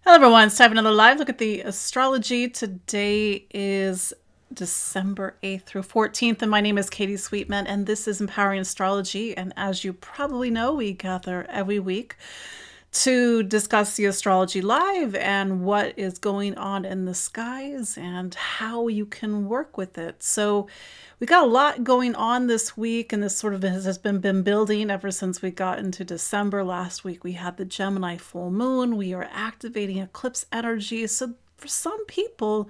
Hello everyone, it's time for another live look at the astrology. Today is December 8th through 14th, and my name is Katie Sweetman, and this is Empowering Astrology. And as you probably know, we gather every week to discuss the astrology live and what is going on in the skies and how you can work with it. So we got a lot going on this week, and this sort of has been building ever since we got into December. Last week we had the Gemini full moon. We are activating eclipse energy. So for some people,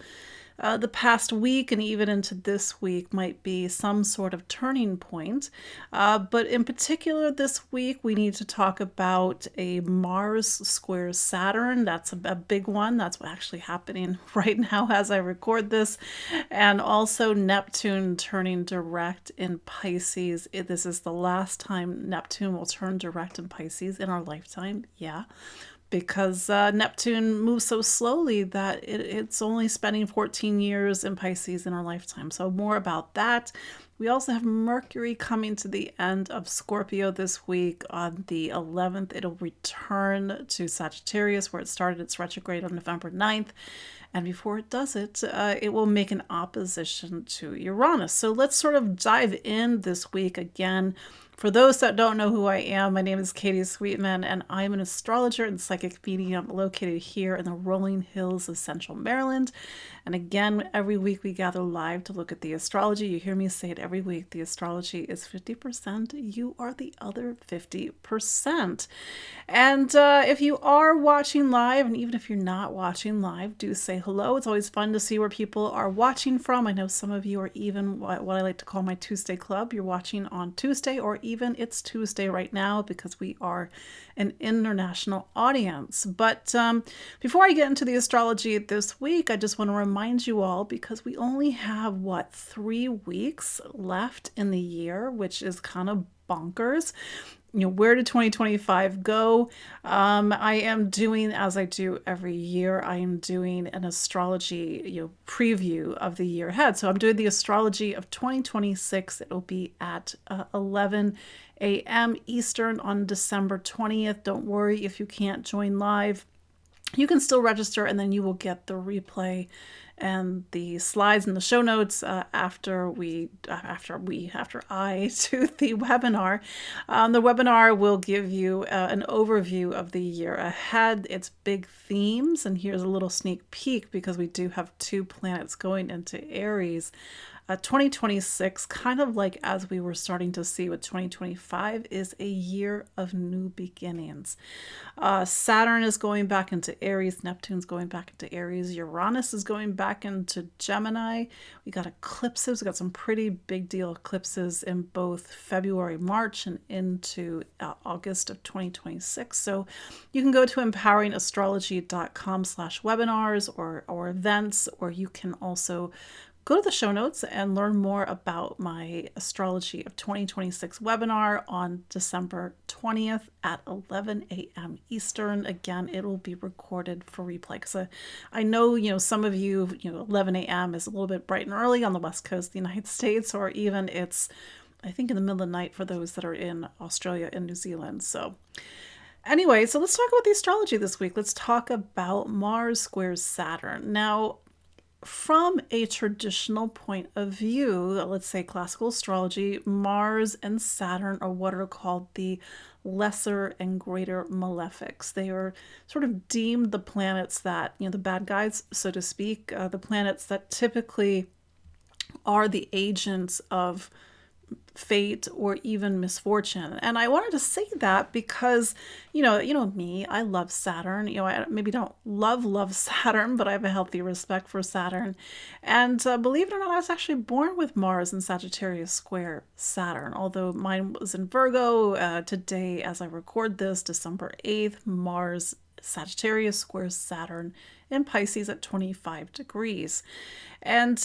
the past week and even into this week might be some sort of turning point. But in particular, this week, we need to talk about a Mars square Saturn. That's a big one. That's actually happening right now as I record this. And also Neptune turning direct in Pisces. This is the last time Neptune will turn direct in Pisces in our lifetime. Yeah, because Neptune moves so slowly that it's only spending 14 years in Pisces in our lifetime. So more about that. We also have Mercury coming to the end of Scorpio this week. On the 11th, it'll return to Sagittarius, where it started its retrograde on November 9th. And before it does it, it will make an opposition to Uranus. So let's sort of dive in this week again. For those that don't know who I am, my name is Katie Sweetman, and I'm an astrologer and psychic medium located here in the rolling hills of Central Maryland. And again, every week we gather live to look at the astrology. You hear me say it every week. The astrology is 50%. You are the other 50%. And if you are watching live, and even if you're not watching live, do say hello. It's always fun to see where people are watching from. I know some of you are even what I like to call my Tuesday Club. You're watching on Tuesday, or even it's Tuesday right now because we are an international audience. But before I get into the astrology this week, I just want to remind you all, because we only have, 3 weeks left in the year, which is kind of bonkers. Where did 2025 go? I am doing, as I do every year, I am doing an astrology, preview of the year ahead. So I'm doing the astrology of 2026. It'll be at 11 a.m. Eastern on December 20th. Don't worry if you can't join live. You can still register, and then you will get the replay and the slides and the show notes after I do the webinar. The webinar will give you an overview of the year ahead, its big themes, and here's a little sneak peek because we do have 2 planets going into Aries. 2026, kind of like as we were starting to see with 2025, is a year of new beginnings. Saturn is going back into Aries. Neptune's going back into Aries. Uranus is going back into Gemini. We got eclipses. We got some pretty big deal eclipses in both February, March, and into August of 2026. So you can go to empoweringastrology.com/webinars or events, or you can also go to the show notes and learn more about my Astrology of 2026 webinar on December 20th at 11 a.m. Eastern. Again, it will be recorded for replay because I know, some of you, 11 a.m. is a little bit bright and early on the West Coast of the United States, or even it's, I think, in the middle of the night for those that are in Australia and New Zealand. So anyway, so let's talk about the astrology this week. Let's talk about Mars squares Saturn. Now, from a traditional point of view, let's say classical astrology, Mars and Saturn are what are called the lesser and greater malefics. They are sort of deemed the planets that, the bad guys, so to speak, the planets that typically are the agents of fate or even misfortune. And I wanted to say that because, me, I love Saturn. I maybe don't love Saturn, but I have a healthy respect for Saturn. And believe it or not, I was actually born with Mars and Sagittarius square Saturn, although mine was in Virgo. Today, as I record this, December 8th, Mars Sagittarius squares Saturn in Pisces at 25 degrees. And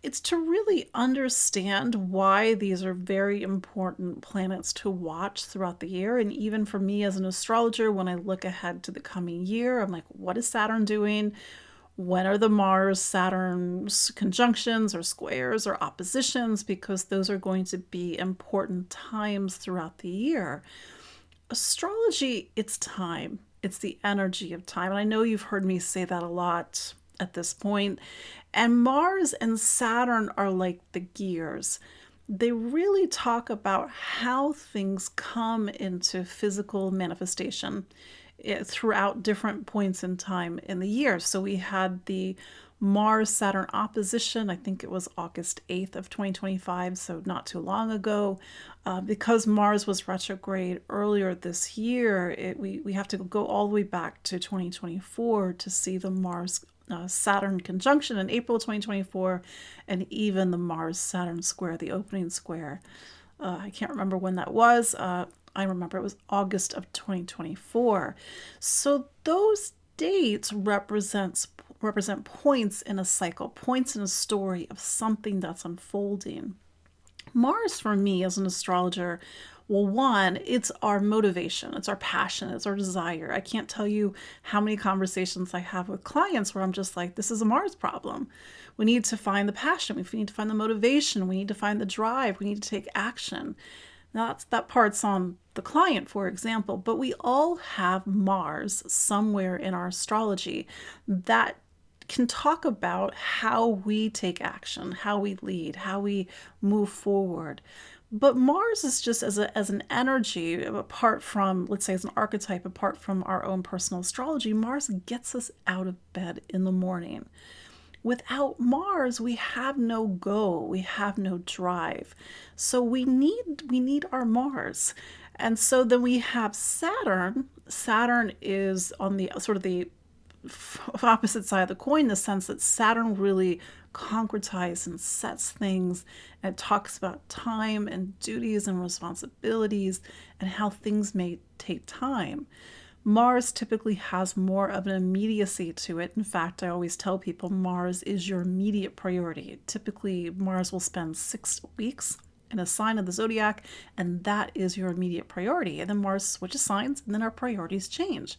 it's to really understand why these are very important planets to watch throughout the year. And even for me as an astrologer, when I look ahead to the coming year, I'm like, what is Saturn doing? When are the Mars-Saturn conjunctions or squares or oppositions? Because those are going to be important times throughout the year. Astrology, it's time. It's the energy of time. And I know you've heard me say that a lot at this point. And Mars and Saturn are like the gears. They really talk about how things come into physical manifestation throughout different points in time in the year. So we had the Mars Saturn opposition, I think it was August 8th of 2025, so not too long ago. Because Mars was retrograde earlier this year, we have to go all the way back to 2024 to see the Mars Saturn conjunction in April 2024, and even the Mars Saturn square, the opening square. I can't remember when that was. I remember it was August of 2024. So those dates represent points in a cycle, points in a story of something that's unfolding. Mars, for me as an astrologer, well, one, it's our motivation, it's our passion, it's our desire. I can't tell you how many conversations I have with clients where I'm just like, this is a Mars problem. We need to find the passion, we need to find the motivation, we need to find the drive, we need to take action. Now, that part's on the client, for example, but we all have Mars somewhere in our astrology that can talk about how we take action, how we lead, how we move forward. But Mars is just as an energy, apart from, let's say, as an archetype, apart from our own personal astrology, Mars gets us out of bed in the morning. Without Mars, we have no go, we have no drive. So we need our Mars. And so then we have Saturn. Saturn is on the sort of the opposite side of the coin, in the sense that Saturn really concretizes and sets things, and it talks about time and duties and responsibilities and how things may take time. Mars typically has more of an immediacy to it. In fact, I always tell people Mars is your immediate priority. Typically, Mars will spend 6 weeks in a sign of the zodiac, and that is your immediate priority. And then Mars switches signs, and then our priorities change.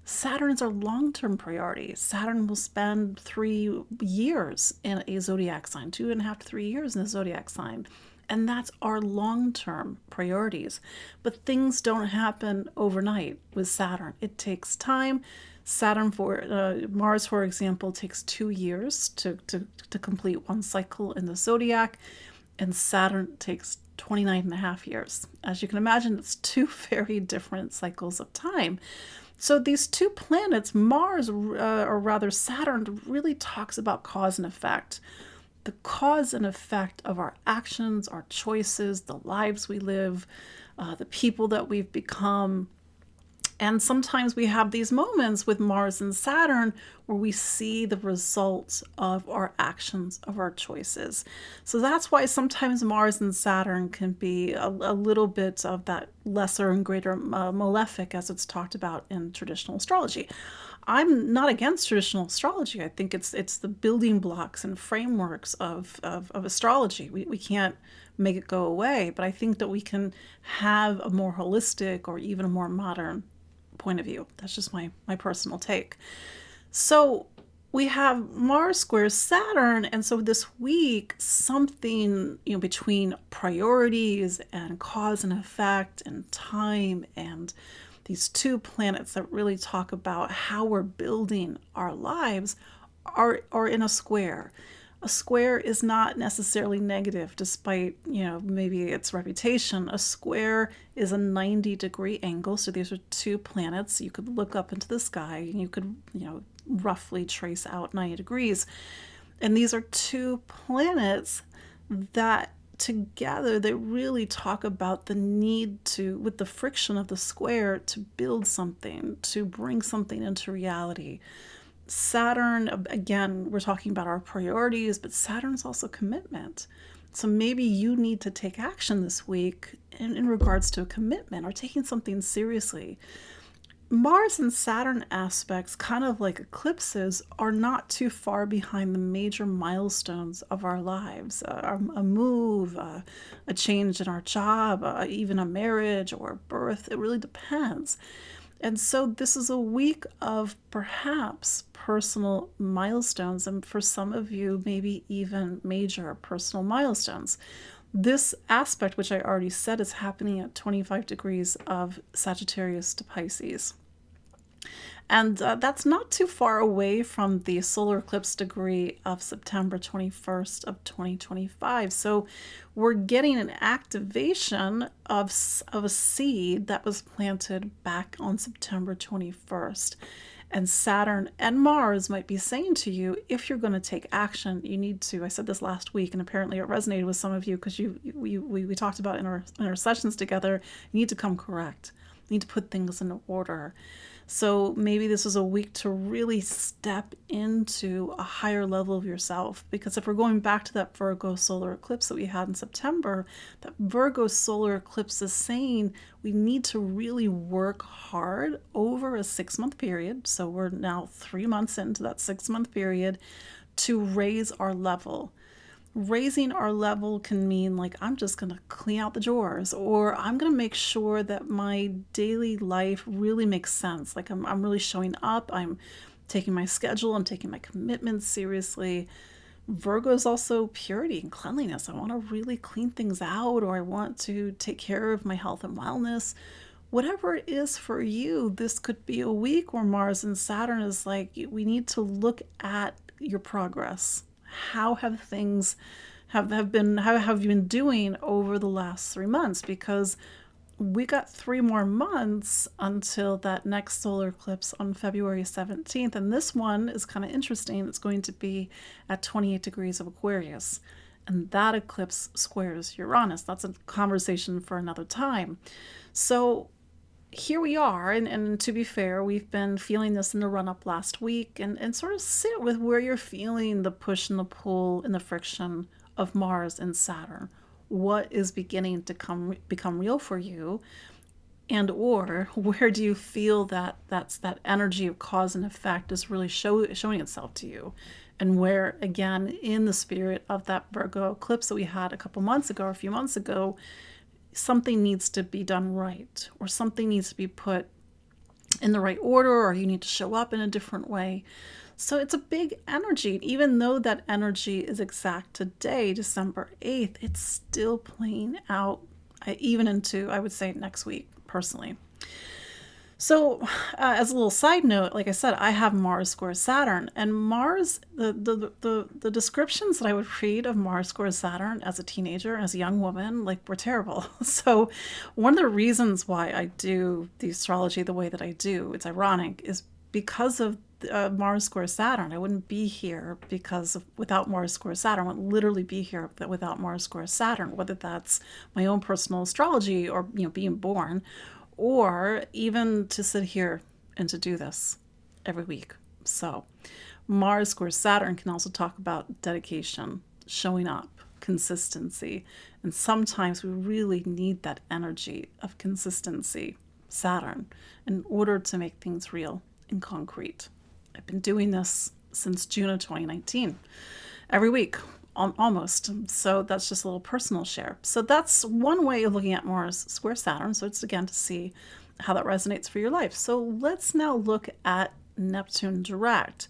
Saturn is our long-term priority. Saturn will spend 3 years in a zodiac sign, 2.5 to 3 years in a zodiac sign. And that's our long-term priorities. But things don't happen overnight with Saturn. It takes time. Mars, for example, takes 2 years to complete one cycle in the zodiac, and Saturn takes 29.5 years. As you can imagine, it's 2 very different cycles of time. So these 2 planets, Mars, or rather Saturn, really talks about cause and effect. The cause and effect of our actions, our choices, the lives we live, the people that we've become. And sometimes we have these moments with Mars and Saturn where we see the results of our actions, of our choices. So that's why sometimes Mars and Saturn can be a little bit of that lesser and greater malefic, as it's talked about in traditional astrology. I'm not against traditional astrology. I think it's the building blocks and frameworks of astrology. We can't make it go away, but I think that we can have a more holistic or even a more modern point of view. That's just my personal take. So we have Mars squares Saturn, and so this week something between priorities and cause and effect and time and these 2 planets that really talk about how we're building our lives are in a square. A square is not necessarily negative, despite, maybe its reputation. A square is a 90-degree angle. So these are 2 planets. You could look up into the sky and you could, roughly trace out 90 degrees. And these are 2 planets that together, they really talk about the need to, with the friction of the square, to build something, to bring something into reality. Saturn, again, we're talking about our priorities, but Saturn's also commitment. So maybe you need to take action this week in regards to a commitment or taking something seriously. Mars and Saturn aspects, kind of like eclipses, are not too far behind the major milestones of our lives. A move, a change in our job, even a marriage or birth. It really depends. And so this is a week of perhaps personal milestones, and for some of you, maybe even major personal milestones. This aspect, which I already said, is happening at 25 degrees of Sagittarius to Pisces. And that's not too far away from the solar eclipse degree of September 21st of 2025. So we're getting an activation of a seed that was planted back on September 21st. And Saturn and Mars might be saying to you, if you're going to take action, you need to. I said this last week, and apparently it resonated with some of you because we talked about in our sessions together. You need to come correct. You need to put things in order. So maybe this is a week to really step into a higher level of yourself. Because if we're going back to that Virgo solar eclipse that we had in September, that Virgo solar eclipse is saying we need to really work hard over a 6-month period. So we're now 3 months into that 6-month period to raise our level. Raising our level can mean like I'm just going to clean out the drawers, or I'm going to make sure that my daily life really makes sense. Like I'm really showing up. I'm taking my schedule. I'm taking my commitments seriously. Virgo is also purity and cleanliness. I want to really clean things out, or I want to take care of my health and wellness. Whatever it is for you, this could be a week where Mars and Saturn is like, we need to look at your progress. How have things how have you been doing over the last 3 months? Because we got 3 more months until that next solar eclipse on February 17th. And this one is kind of interesting. It's going to be at 28 degrees of Aquarius. And that eclipse squares Uranus. That's a conversation for another time. So here we are, and to be fair, we've been feeling this in the run-up last week, and sort of sit with where you're feeling the push and the pull and the friction of Mars and Saturn. What is beginning to become real for you, and or where do you feel that that energy of cause and effect is really showing itself to you? And where, again, in the spirit of that Virgo eclipse that we had a few months ago, something needs to be done right, or something needs to be put in the right order, or you need to show up in a different way. So it's a big energy. Even though that energy is exact today, December 8th, it's still playing out even into, I would say, next week, personally. So as a little side note, like I said, I have Mars square Saturn, and Mars, the descriptions that I would read of Mars square Saturn as a teenager, as a young woman, like, were terrible. So one of the reasons why I do the astrology the way that I do, it's ironic, is because of Mars square Saturn. I wouldn't be here without Mars square Saturn. I wouldn't literally be here without Mars square Saturn, whether that's my own personal astrology or, being born, or even to sit here and to do this every week. So Mars square Saturn can also talk about dedication, showing up, consistency. And sometimes we really need that energy of consistency, Saturn, in order to make things real and concrete. I've been doing this since June of 2019, every week, almost. So that's just a little personal share. So that's one way of looking at Mars square Saturn. So it's, again, to see how that resonates for your life. So let's now look at Neptune direct.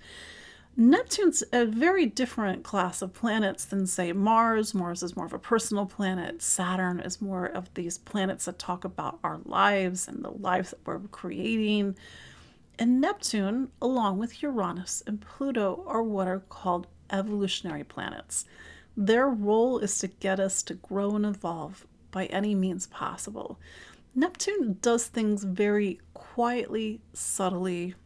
Neptune's a very different class of planets than, say, Mars. Mars is more of a personal planet. Saturn is more of these planets that talk about our lives and the lives that we're creating. And Neptune, along with Uranus and Pluto, are what are called evolutionary planets. Their role is to get us to grow and evolve by any means possible. Neptune does things very quietly, subtly,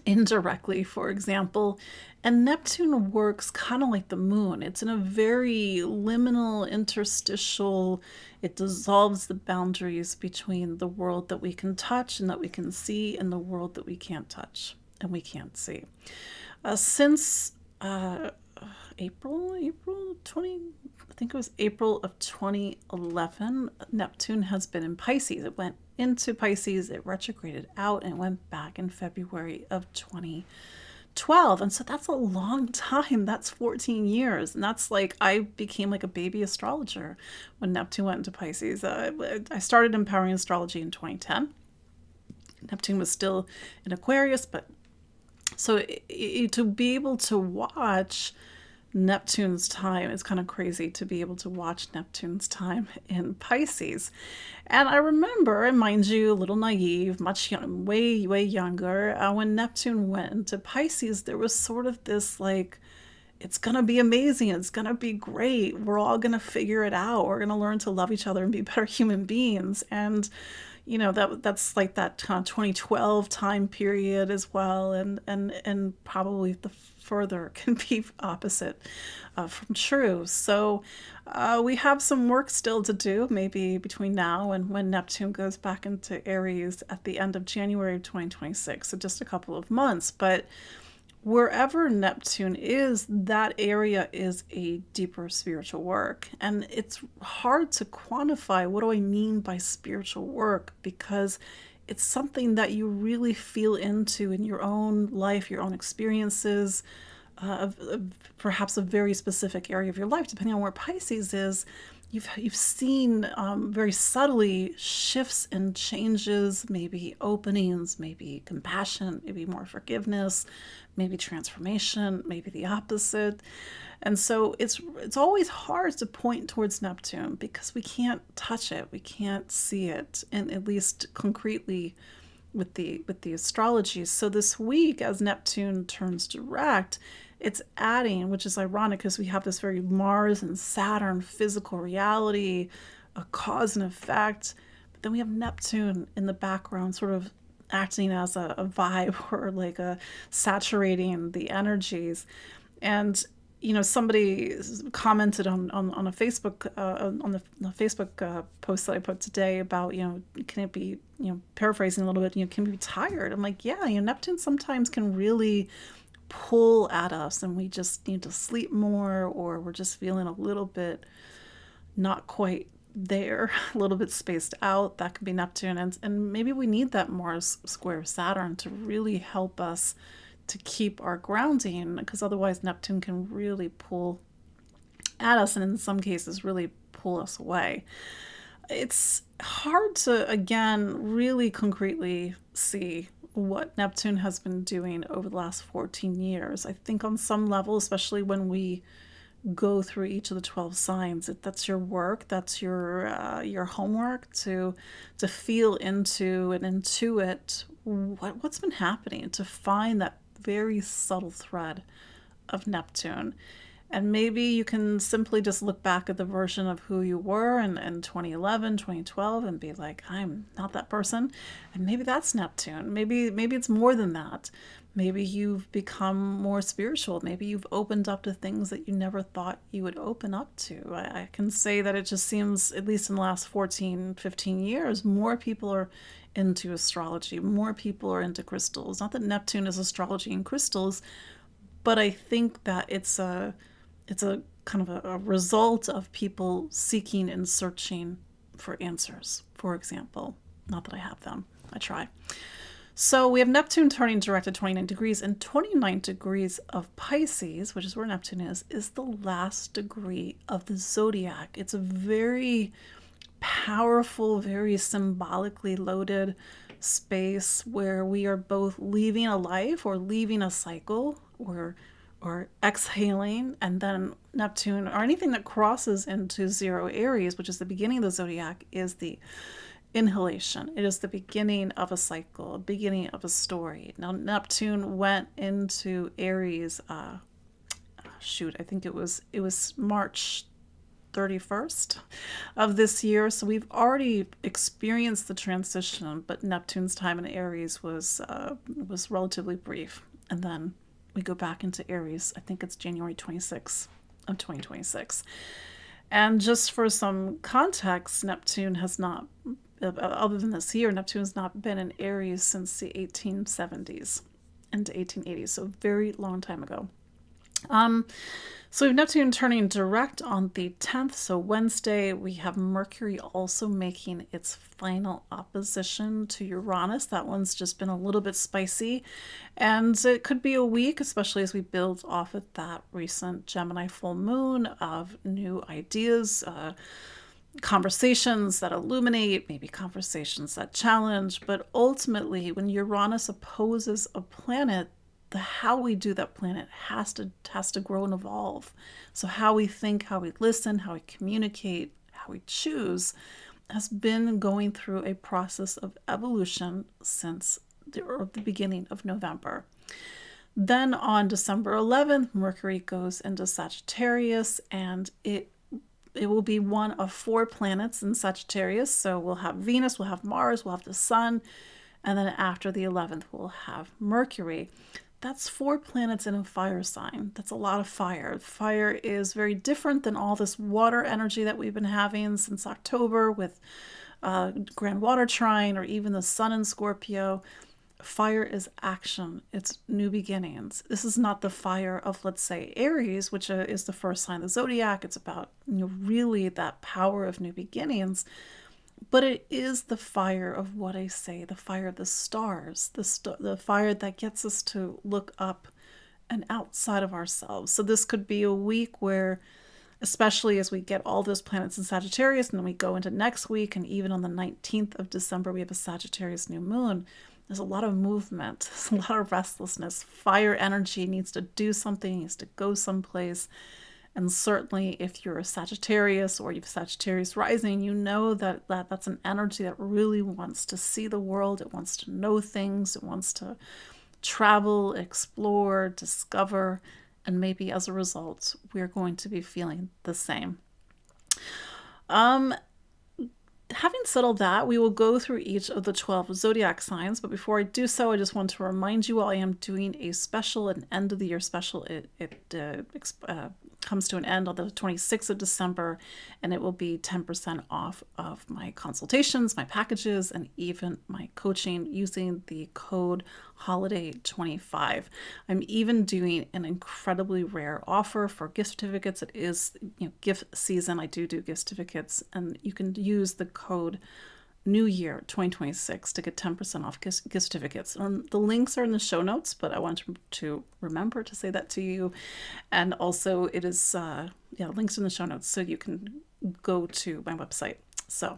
indirectly, for example, and Neptune works kind of like the moon. It's in a very liminal, interstitial, it dissolves the boundaries between the world that we can touch and that we can see and the world that we can't touch and we can't see. Since April 20, I think it was April of 2011, Neptune has been in Pisces. It went into Pisces, it retrograded out, and went back in February of 2012. And so that's a long time. That's 14 years. And that's like, I became like a baby astrologer when Neptune went into Pisces. I started Empowering Astrology in 2010. Neptune was still in Aquarius, but so to be able to watch Neptune's time. It's kind of crazy to be able to watch Neptune's time in Pisces. And I remember, and mind you, a little naive, much young, way younger, when Neptune went into Pisces, there was sort of this like, it's going to be amazing. It's going to be great. We're all going to figure it out. We're going to learn to love each other and be better human beings. And, you know, that's like that kind of 2012 time period as well. And probably the further can be opposite from true. So we have some work still to do, maybe between now and when Neptune goes back into Aries at the end of January of 2026. So just a couple of months. But wherever Neptune is, that area is a deeper spiritual work. And it's hard to quantify what do I mean by spiritual work, because it's something that you really feel into in your own life, your own experiences, of perhaps a very specific area of your life, depending on where Pisces is. You've seen very subtly shifts and changes, maybe openings, maybe compassion, maybe more forgiveness, maybe transformation, maybe the opposite. And so it's always hard to point towards Neptune because we can't touch it, we can't see it, and at least concretely with the astrology. So this week, as Neptune turns direct, it's adding, which is ironic because we have this very Mars and Saturn physical reality, a cause and effect, but then we have Neptune in the background sort of acting as a vibe or like a saturating the energies. And you know, somebody commented on a Facebook on the Facebook post that I put today about, you know, can it be, you know, paraphrasing a little bit, you know, can we be tired? I'm like, yeah, you know, Neptune sometimes can really pull at us and we just need to sleep more, or we're just feeling a little bit not quite there, a little bit spaced out. That could be Neptune. And maybe we need that Mars square Saturn to really help us to keep our grounding, because otherwise Neptune can really pull at us and in some cases really pull us away. It's hard to, again, really concretely see what Neptune has been doing over the last 14 years. I think on some level, especially when we go through each of the 12 signs, that's your work, that's your homework to feel into and intuit what's been happening, to find that very subtle thread of Neptune. And maybe you can simply just look back at the version of who you were in 2011, 2012 and be like, I'm not that person. And maybe that's Neptune. Maybe it's more than that. Maybe you've become more spiritual. Maybe you've opened up to things that you never thought you would open up to. I can say that it just seems, at least in the last 14, 15 years, more people are into astrology. More people are into crystals. Not that Neptune is astrology and crystals, but I think that it's a kind of a result of people seeking and searching for answers, for example. Not that I have them. I try. So we have Neptune turning direct at 29 degrees, and 29 degrees of Pisces, which is where Neptune is the last degree of the zodiac. It's a very powerful, very symbolically loaded space where we are both leaving a life or leaving a cycle or exhaling, and then Neptune, or anything that crosses into 0 Aries, which is the beginning of the zodiac, is the inhalation. It is the beginning of a cycle, a beginning of a story. Now Neptune went into Aries, I think it was March 31st of this year. So we've already experienced the transition, but Neptune's time in Aries was relatively brief. And then we go back into Aries. I think it's January 26th of 2026. And just for some context, Neptune has not, other than this year, Neptune has not been in Aries since the 1870s into 1880s. So a very long time ago. So we have Neptune turning direct on the 10th, so Wednesday. We have Mercury also making its final opposition to Uranus. That one's just been a little bit spicy, and it could be a week, especially as we build off of that recent Gemini full moon, of new ideas, conversations that illuminate, maybe conversations that challenge. But ultimately, when Uranus opposes a planet, the how we do that planet has to grow and evolve. So how we think, how we listen, how we communicate, how we choose has been going through a process of evolution since the beginning of November. Then on December 11th, Mercury goes into Sagittarius, and it will be one of 4 planets in Sagittarius. So we'll have Venus, we'll have Mars, we'll have the Sun, and then after the 11th, we'll have Mercury. That's 4 planets in a fire sign. That's a lot of fire. Fire is very different than all this water energy that we've been having since October with Grand Water Trine, or even the Sun in Scorpio. Fire is action. It's new beginnings. This is not the fire of, let's say, Aries, which is the first sign of the zodiac. It's about, really that power of new beginnings. But it is the fire of what I say, the fire of the stars, the fire that gets us to look up and outside of ourselves. So this could be a week where, especially as we get all those planets in Sagittarius, and then we go into next week, and even on the 19th of December, we have a Sagittarius new moon. There's a lot of movement. There's a lot of restlessness. Fire energy needs to do something, needs to go someplace. And certainly if you're a Sagittarius or you've Sagittarius rising, you know that that's an energy that really wants to see the world. It wants to know things. It wants to travel, explore, discover. And maybe as a result, we're going to be feeling the same. Having said all that, we will go through each of the 12 zodiac signs. But before I do so, I just want to remind you all I am doing a special, an end of the year special. It comes to an end on the 26th of December, and it will be 10% off of my consultations, my packages, and even my coaching using the code HOLIDAY25. I'm even doing an incredibly rare offer for gift certificates. It is gift season. I do gift certificates, and you can use the code New Year 2026 to get 10% off gift certificates. The links are in the show notes, but I want to remember to say that to you. And also it is links in the show notes so you can go to my website. So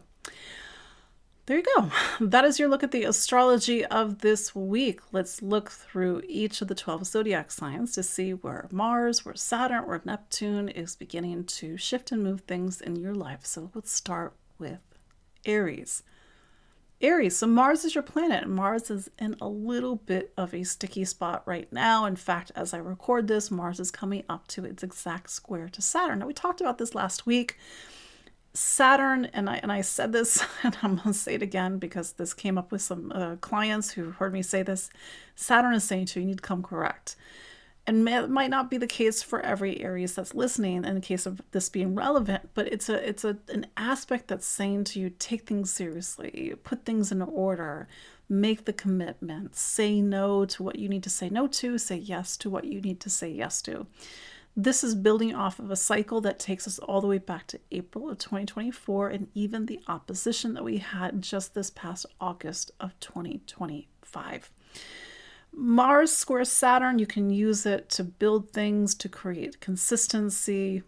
there you go. That is your look at the astrology of this week. Let's look through each of the 12 zodiac signs to see where Mars, where Saturn, where Neptune is beginning to shift and move things in your life. So let's start with Aries. Aries, so Mars is your planet, and Mars is in a little bit of a sticky spot right now. In fact, as I record this, Mars is coming up to its exact square to Saturn. Now, we talked about this last week. Saturn, and I said this, and I'm going to say it again because this came up with some clients who heard me say this. Saturn is saying to you, you need to come correct. And it might not be the case for every Aries that's listening in the case of this being relevant, but it's an aspect that's saying to you, take things seriously, put things in order, make the commitment, say no to what you need to say no to, say yes to what you need to say yes to. This is building off of a cycle that takes us all the way back to April of 2024, and even the opposition that we had just this past August of 2025. Mars square Saturn, you can use it to build things, to create consistency,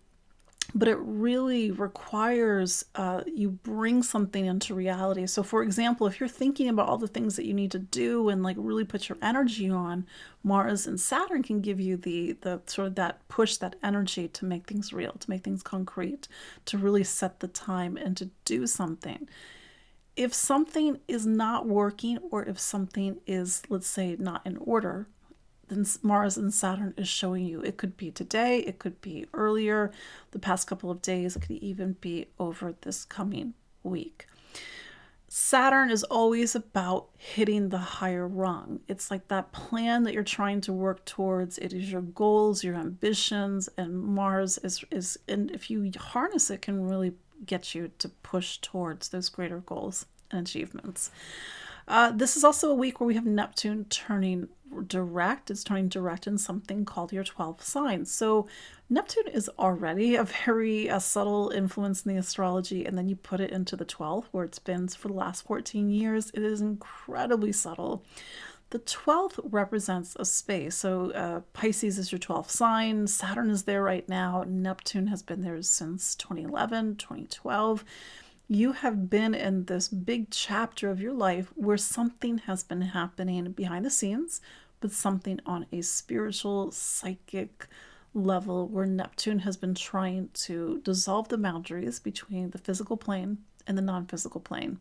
but it really requires you bring something into reality. So for example, if you're thinking about all the things that you need to do and like really put your energy on, Mars and Saturn can give you the sort of that push, that energy to make things real, to make things concrete, to really set the time and to do something. If something is not working, or if something is, let's say, not in order, then Mars and Saturn is showing you. It could be today, it could be earlier, the past couple of days, it could even be over this coming week. Saturn is always about hitting the higher rung. It's like that plan that you're trying to work towards. It is your goals, your ambitions, and Mars is and if you harness it, can really get you to push towards those greater goals and achievements. This is also a week where we have Neptune turning direct. It's turning direct in something called your 12 signs. So Neptune is already a very subtle influence in the astrology, and then you put it into the 12th, where it's been for the last 14 years. It is incredibly subtle. The 12th represents a space. So Pisces is your 12th sign. Saturn is there right now. Neptune has been there since 2011, 2012. You have been in this big chapter of your life where something has been happening behind the scenes, but something on a spiritual, psychic level where Neptune has been trying to dissolve the boundaries between the physical plane and the non-physical plane.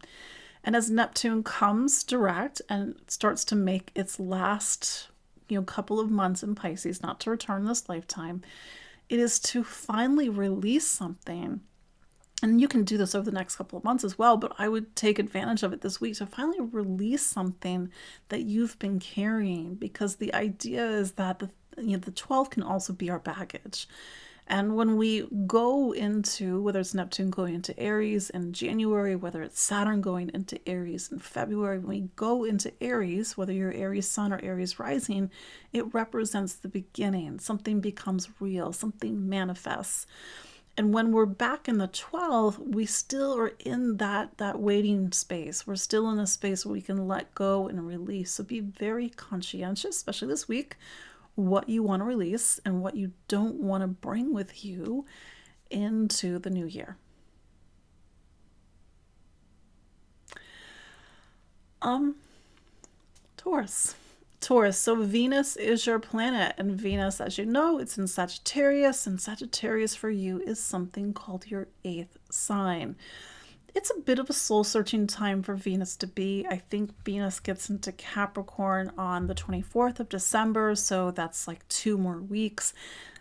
And as Neptune comes direct and starts to make its last, couple of months in Pisces, not to return this lifetime, it is to finally release something. And you can do this over the next couple of months as well, but I would take advantage of it this week to finally release something that you've been carrying, because the idea is that the 12 can also be our baggage. And when we go into, whether it's Neptune going into Aries in January, whether it's Saturn going into Aries in February, when we go into Aries, whether you're Aries Sun or Aries Rising, it represents the beginning. Something becomes real, something manifests. And when we're back in the 12th, we still are in that waiting space. We're still in a space where we can let go and release. So be very conscientious, especially this week, what you want to release and what you don't want to bring with you into the new year. Taurus. So Venus is your planet, and Venus, as you know, it's in Sagittarius, and Sagittarius for you is something called your 8th sign. It's a bit of a soul-searching time for Venus to be. I think Venus gets into Capricorn on the 24th of December, so that's like 2 more weeks.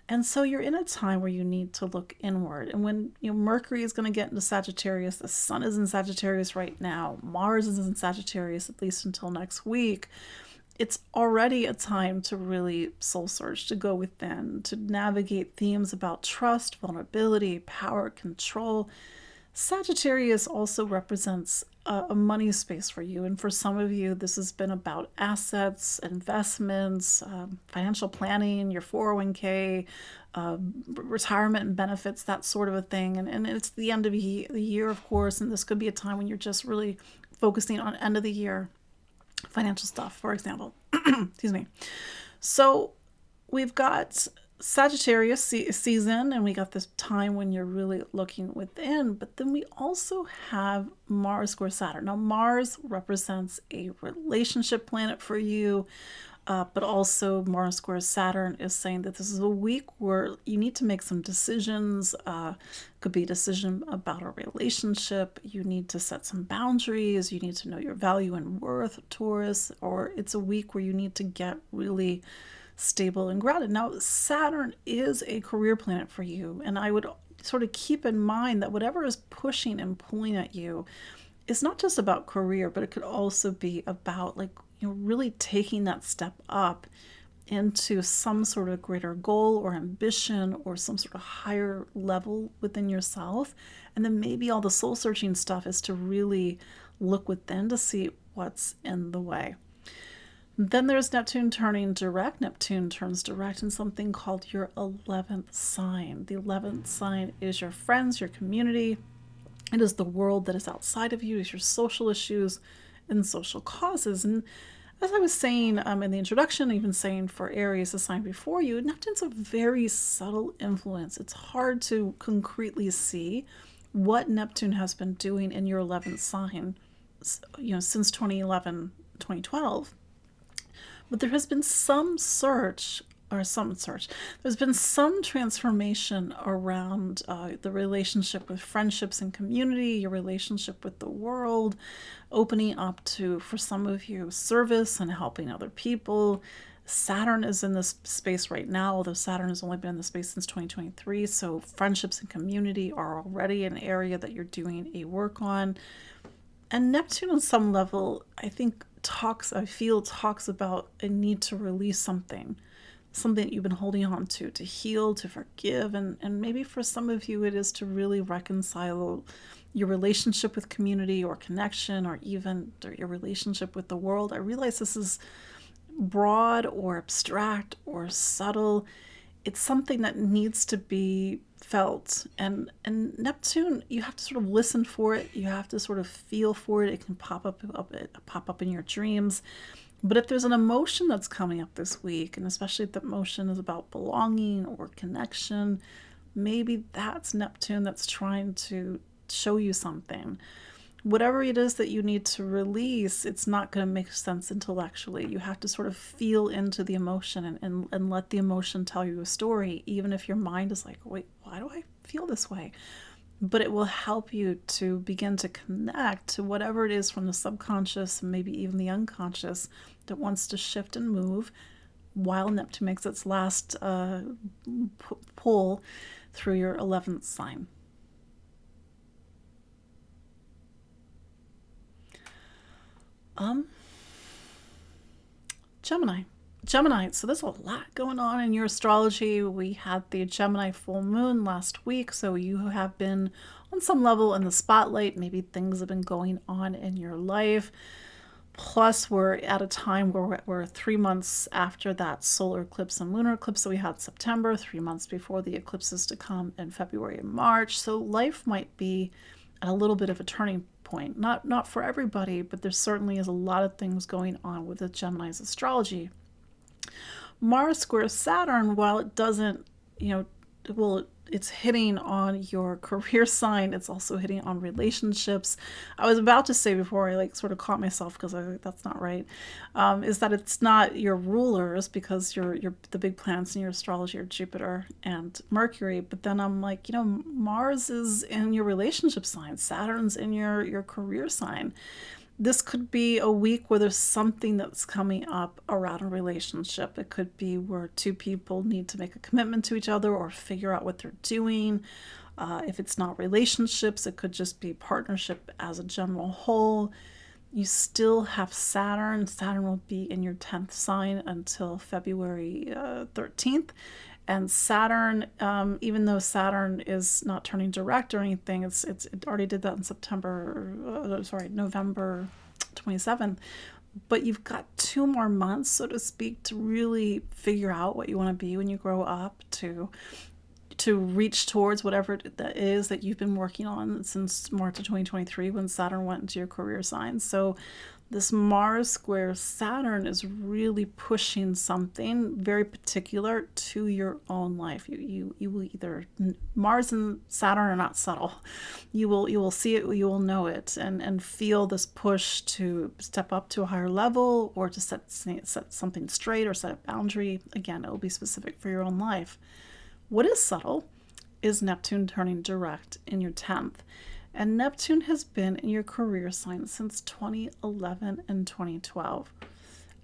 And so you're in a time where you need to look inward. And when Mercury is going to get into Sagittarius, the Sun is in Sagittarius right now, Mars is in Sagittarius at least until next week. It's already a time to really soul search, to go within, to navigate themes about trust, vulnerability, power, control. Sagittarius also represents a money space for you. And for some of you, this has been about assets, investments, financial planning, your 401k, retirement and benefits, that sort of a thing. And it's the end of the year, of course, and this could be a time when you're just really focusing on end of the year financial stuff, for example. Excuse me. So we've got Sagittarius season, and we got this time when you're really looking within, but then we also have Mars square Saturn. Now, Mars represents a relationship planet for you, but also Mars square Saturn is saying that this is a week where you need to make some decisions. Could be a decision about a relationship. You need to set some boundaries. You need to know your value and worth, Taurus, or it's a week where you need to get really stable and grounded. Now, Saturn is a career planet for you, and I would sort of keep in mind that whatever is pushing and pulling at you is not just about career, but it could also be about really taking that step up into some sort of greater goal or ambition or some sort of higher level within yourself. And then maybe all the soul searching stuff is to really look within to see what's in the way. Then there's Neptune turning direct. Neptune turns direct in something called your 11th sign. The 11th sign is your friends, your community. It is the world that is outside of you. It's your social issues and social causes. And as I was saying in the introduction, even saying for Aries, the sign before you, Neptune's a very subtle influence. It's hard to concretely see what Neptune has been doing in your 11th sign, since 2011, 2012. But there has been there's been some transformation around the relationship with friendships and community, your relationship with the world, opening up to, for some of you, service and helping other people. Saturn is in this space right now, although Saturn has only been in the space since 2023. So friendships and community are already an area that you're doing a work on. And Neptune on some level, I think, talks about a need to release something that you've been holding on to heal, to forgive. And maybe for some of you, it is to really reconcile your relationship with community or connection, or even your relationship with the world. I realize this is broad or abstract or subtle. It's something that needs to be felt. And Neptune, you have to sort of listen for it. You have to sort of feel for it. It can pop up in your dreams. But if there's an emotion that's coming up this week, and especially if the emotion is about belonging or connection, maybe that's Neptune that's trying to show you something. whatever it is that you need to release, it's not going to make sense intellectually. You have to sort of feel into the emotion and let the emotion tell you a story, even if your mind is like, wait, why do I feel this way? But it will help you to begin to connect to whatever it is from the subconscious and maybe even the unconscious that wants to shift and move while Neptune makes its last pull through your 11th sign. Gemini. So there's a lot going on in your astrology. We had the Gemini full moon last week, so you have been on some level in the spotlight. Maybe things have been going on in your life. Plus, we're at a time where we're 3 months after that solar eclipse and lunar eclipse that we had September, 3 months before the eclipses to come in February and March. So life might be at a little bit of a turning point. Not for everybody, but there certainly is a lot of things going on with the Gemini's astrology. Mars square Saturn, while it doesn't, it's hitting on your career sign. It's also hitting on relationships. I was about to say before I sort of caught myself because that's not right. Is that it's not your rulers, because the big planets in your astrology are Jupiter and Mercury. But then I'm like, Mars is in your relationship sign. Saturn's in your career sign. This could be a week where there's something that's coming up around a relationship. It could be where two people need to make a commitment to each other or figure out what they're doing. If it's not relationships, it could just be partnership as a general whole. You still have Saturn. Saturn will be in your 10th sign until February 13th. And Saturn, even though Saturn is not turning direct or anything, it already did that in November 27th. But you've got 2 more months, so to speak, to really figure out what you want to be when you grow up, to reach towards whatever that is that you've been working on since March of 2023 when Saturn went into your career sign. So this Mars square Saturn is really pushing something very particular to your own life. You will either, Mars and Saturn are not subtle. You will see it, you will know it, and feel this push to step up to a higher level or to set something straight or set a boundary. Again, it will be specific for your own life. What is subtle is Neptune turning direct in your 10th. And Neptune has been in your career sign since 2011 and 2012.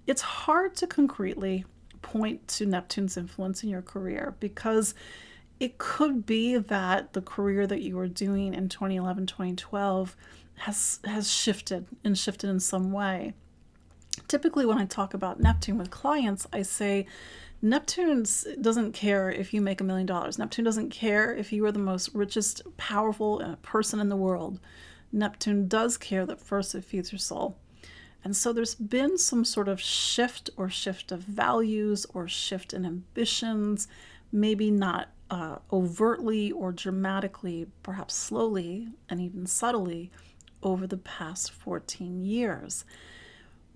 It's hard to concretely point to Neptune's influence in your career because it could be that the career that you were doing in 2011, 2012 has shifted in some way. Typically, when I talk about Neptune with clients, I say, Neptune doesn't care if you make $1 million. Neptune doesn't care if you are the most richest, powerful person in the world. Neptune does care that first it feeds your soul. And so there's been some sort of shift of values or shift in ambitions, maybe not overtly or dramatically, perhaps slowly and even subtly over the past 14 years.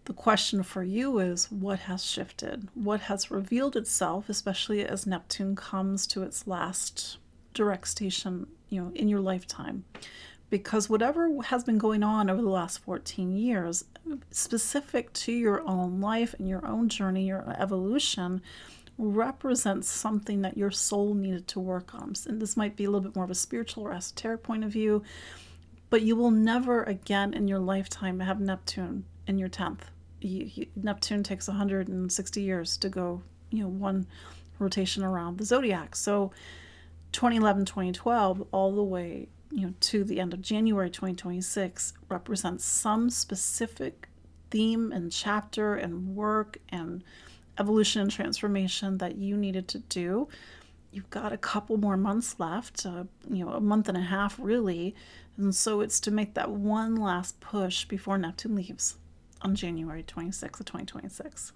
The question for you is, what has shifted? What has revealed itself, especially as Neptune comes to its last direct station, in your lifetime? Because whatever has been going on over the last 14 years, specific to your own life and your own journey, your evolution, represents something that your soul needed to work on. And this might be a little bit more of a spiritual or esoteric point of view, but you will never again in your lifetime have Neptune in your 10th. Neptune takes 160 years to go, one rotation around the zodiac. So 2011, 2012, all the way, to the end of January 2026 represents some specific theme and chapter and work and evolution and transformation that you needed to do. You've got a couple more months left, a month and a half really. And so it's to make that one last push before Neptune leaves on January 26th of 2026.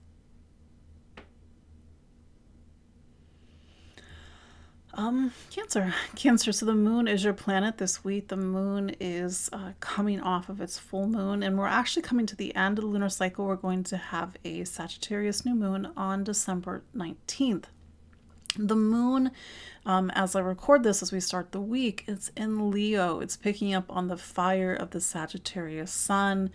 Cancer. So the moon is your planet this week. The moon is coming off of its full moon, and we're actually coming to the end of the lunar cycle. We're going to have a Sagittarius new moon on December 19th. The moon, as I record this, as we start the week, it's in Leo. It's picking up on the fire of the Sagittarius sun.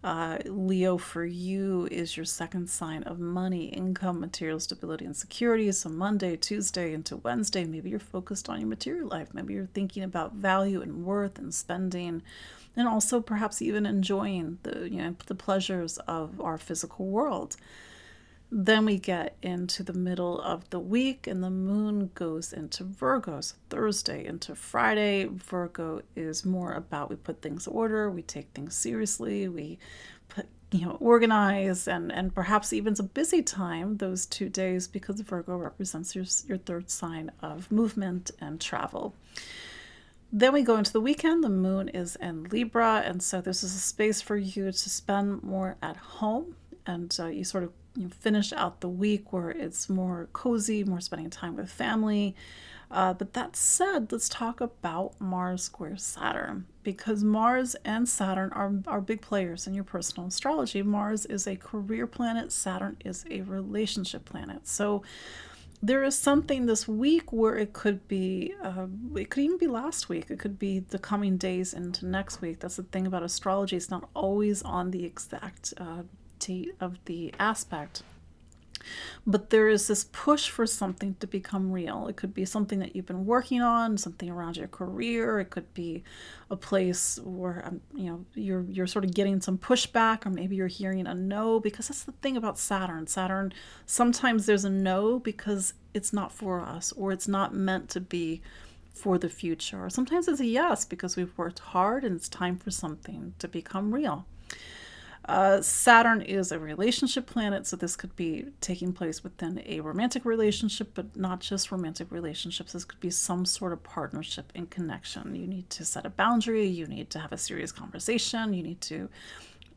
Leo for you is your second sign of money, income, material stability, and security. So Monday, Tuesday into Wednesday, maybe you're focused on your material life. Maybe you're thinking about value and worth and spending, and also perhaps even enjoying the pleasures of our physical world. Then we get into the middle of the week and the moon goes into Virgo. So Thursday into Friday, Virgo is more about we put things in order, we take things seriously, we put, organize, and perhaps even it's a busy time those 2 days because Virgo represents your third sign of movement and travel. Then we go into the weekend. The moon is in Libra, and so this is a space for you to spend more at home, and you sort of finish out the week where it's more cozy, more spending time with family. But that said, let's talk about Mars square Saturn, because Mars and Saturn are big players in your personal astrology. Mars is a career planet, Saturn is a relationship planet. So there is something this week where it could even be last week. It could be the coming days into next week. That's the thing about astrology. It's not always on the exact date of the aspect. But there is this push for something to become real. It could be something that you've been working on, something around your career. It could be a place where you're sort of getting some pushback, or maybe you're hearing a no, because that's the thing about Saturn. Saturn, sometimes there's a no because it's not for us, or it's not meant to be for the future. Or sometimes it's a yes because we've worked hard and it's time for something to become real. Saturn is a relationship planet, so this could be taking place within a romantic relationship, but not just romantic relationships. This could be some sort of partnership and connection. You need to set a boundary, you need to have a serious conversation, you need to,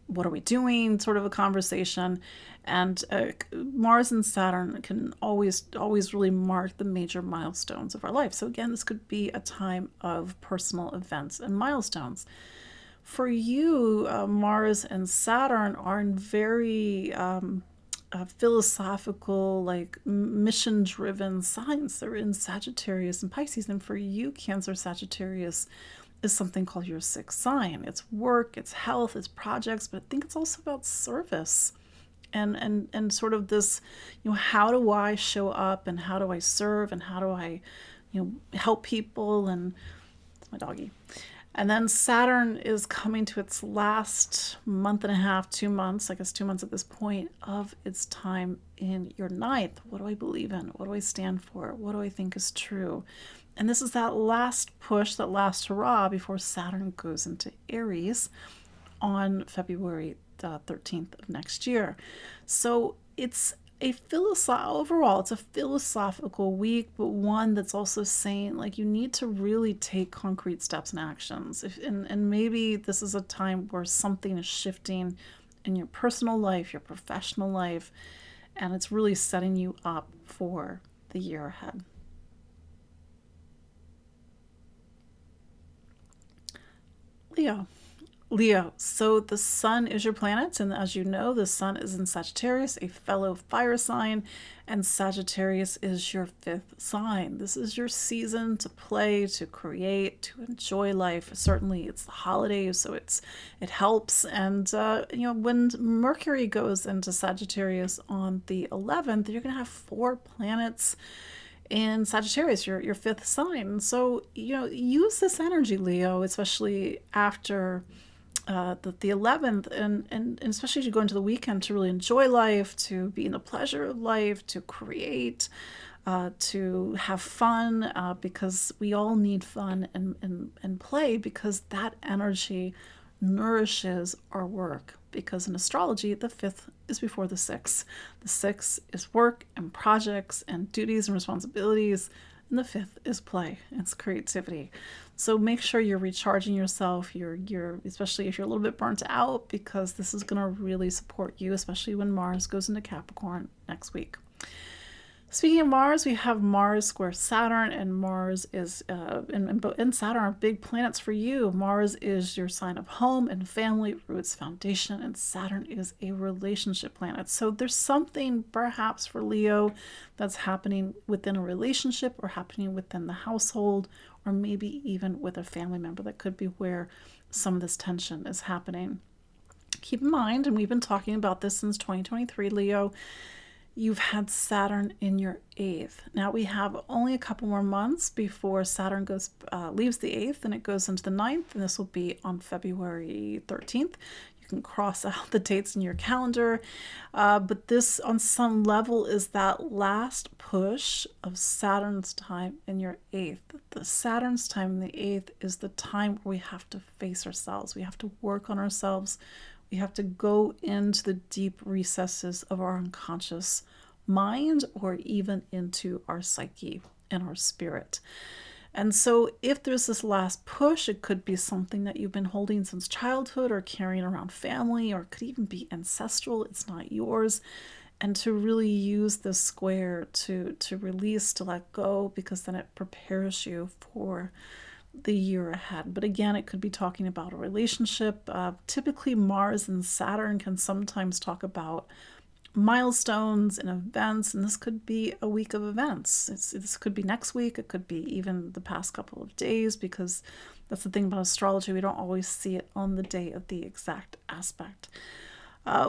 what are we doing, sort of a conversation. And Mars and Saturn can always really mark the major milestones of our life. So again, this could be a time of personal events and milestones. For you, Mars and Saturn are in very philosophical, like mission-driven signs. They're in Sagittarius and Pisces. And for you, Cancer Sagittarius is something called your sixth sign. It's work, it's health, it's projects, but I think it's also about service. And sort of this, how do I show up, and how do I serve, and how do I, help people? And it's my doggy. And then Saturn is coming to its last month and a half, 2 months, I guess 2 months at this point, of its time in your ninth. What do I believe in? What do I stand for? What do I think is true? And this is that last push, that last hurrah before Saturn goes into Aries on February 13th of next year. So it's overall, it's a philosophical week, but one that's also saying, like, you need to really take concrete steps and actions. And maybe this is a time where something is shifting in your personal life, your professional life, and it's really setting you up for the year ahead. Leo, so the sun is your planet, and as you know, the sun is in Sagittarius, a fellow fire sign, and Sagittarius is your fifth sign. This is your season to play, to create, to enjoy life. Certainly, it's the holidays, so it helps. And when Mercury goes into Sagittarius on the 11th, you're going to have 4 planets in Sagittarius, your fifth sign. So use this energy, Leo, especially after the 11th, and especially as you go into the weekend, to really enjoy life, to be in the pleasure of life, to create, to have fun, because we all need fun and play, because that energy nourishes our work. Because in astrology, the 5th is before the 6th. The 6th is work and projects and duties and responsibilities, and the 5th is play. It's creativity. So make sure you're recharging yourself. You're especially if you're a little bit burnt out, because this is going to really support you, especially when Mars goes into Capricorn next week. Speaking of Mars, we have Mars square Saturn, and Mars is, and Saturn are big planets for you. Mars is your sign of home and family, roots, foundation, and Saturn is a relationship planet. So there's something perhaps for Leo that's happening within a relationship or happening within the household, or maybe even with a family member. That could be where some of this tension is happening. Keep in mind, and we've been talking about this since 2023, Leo, you've had Saturn in your 8th. Now we have only a couple more months before Saturn leaves the 8th and it goes into the 9th, and this will be on February 13th. You can cross out the dates in your calendar, but this on some level is that last push of Saturn's time in your 8th. The Saturn's time in the 8th is the time where we have to face ourselves. We have to work on ourselves. We have to go into the deep recesses of our unconscious mind, or even into our psyche and our spirit. And so if there's this last push, it could be something that you've been holding since childhood or carrying around family, or it could even be ancestral. It's not yours. And to really use this square to release, to let go, because then it prepares you for the year ahead. But again, it could be talking about a relationship. Typically, Mars and Saturn can sometimes talk about milestones and events, and this could be a week of events. This could be next week. It could be even the past couple of days, because that's the thing about astrology. We don't always see it on the day of the exact aspect.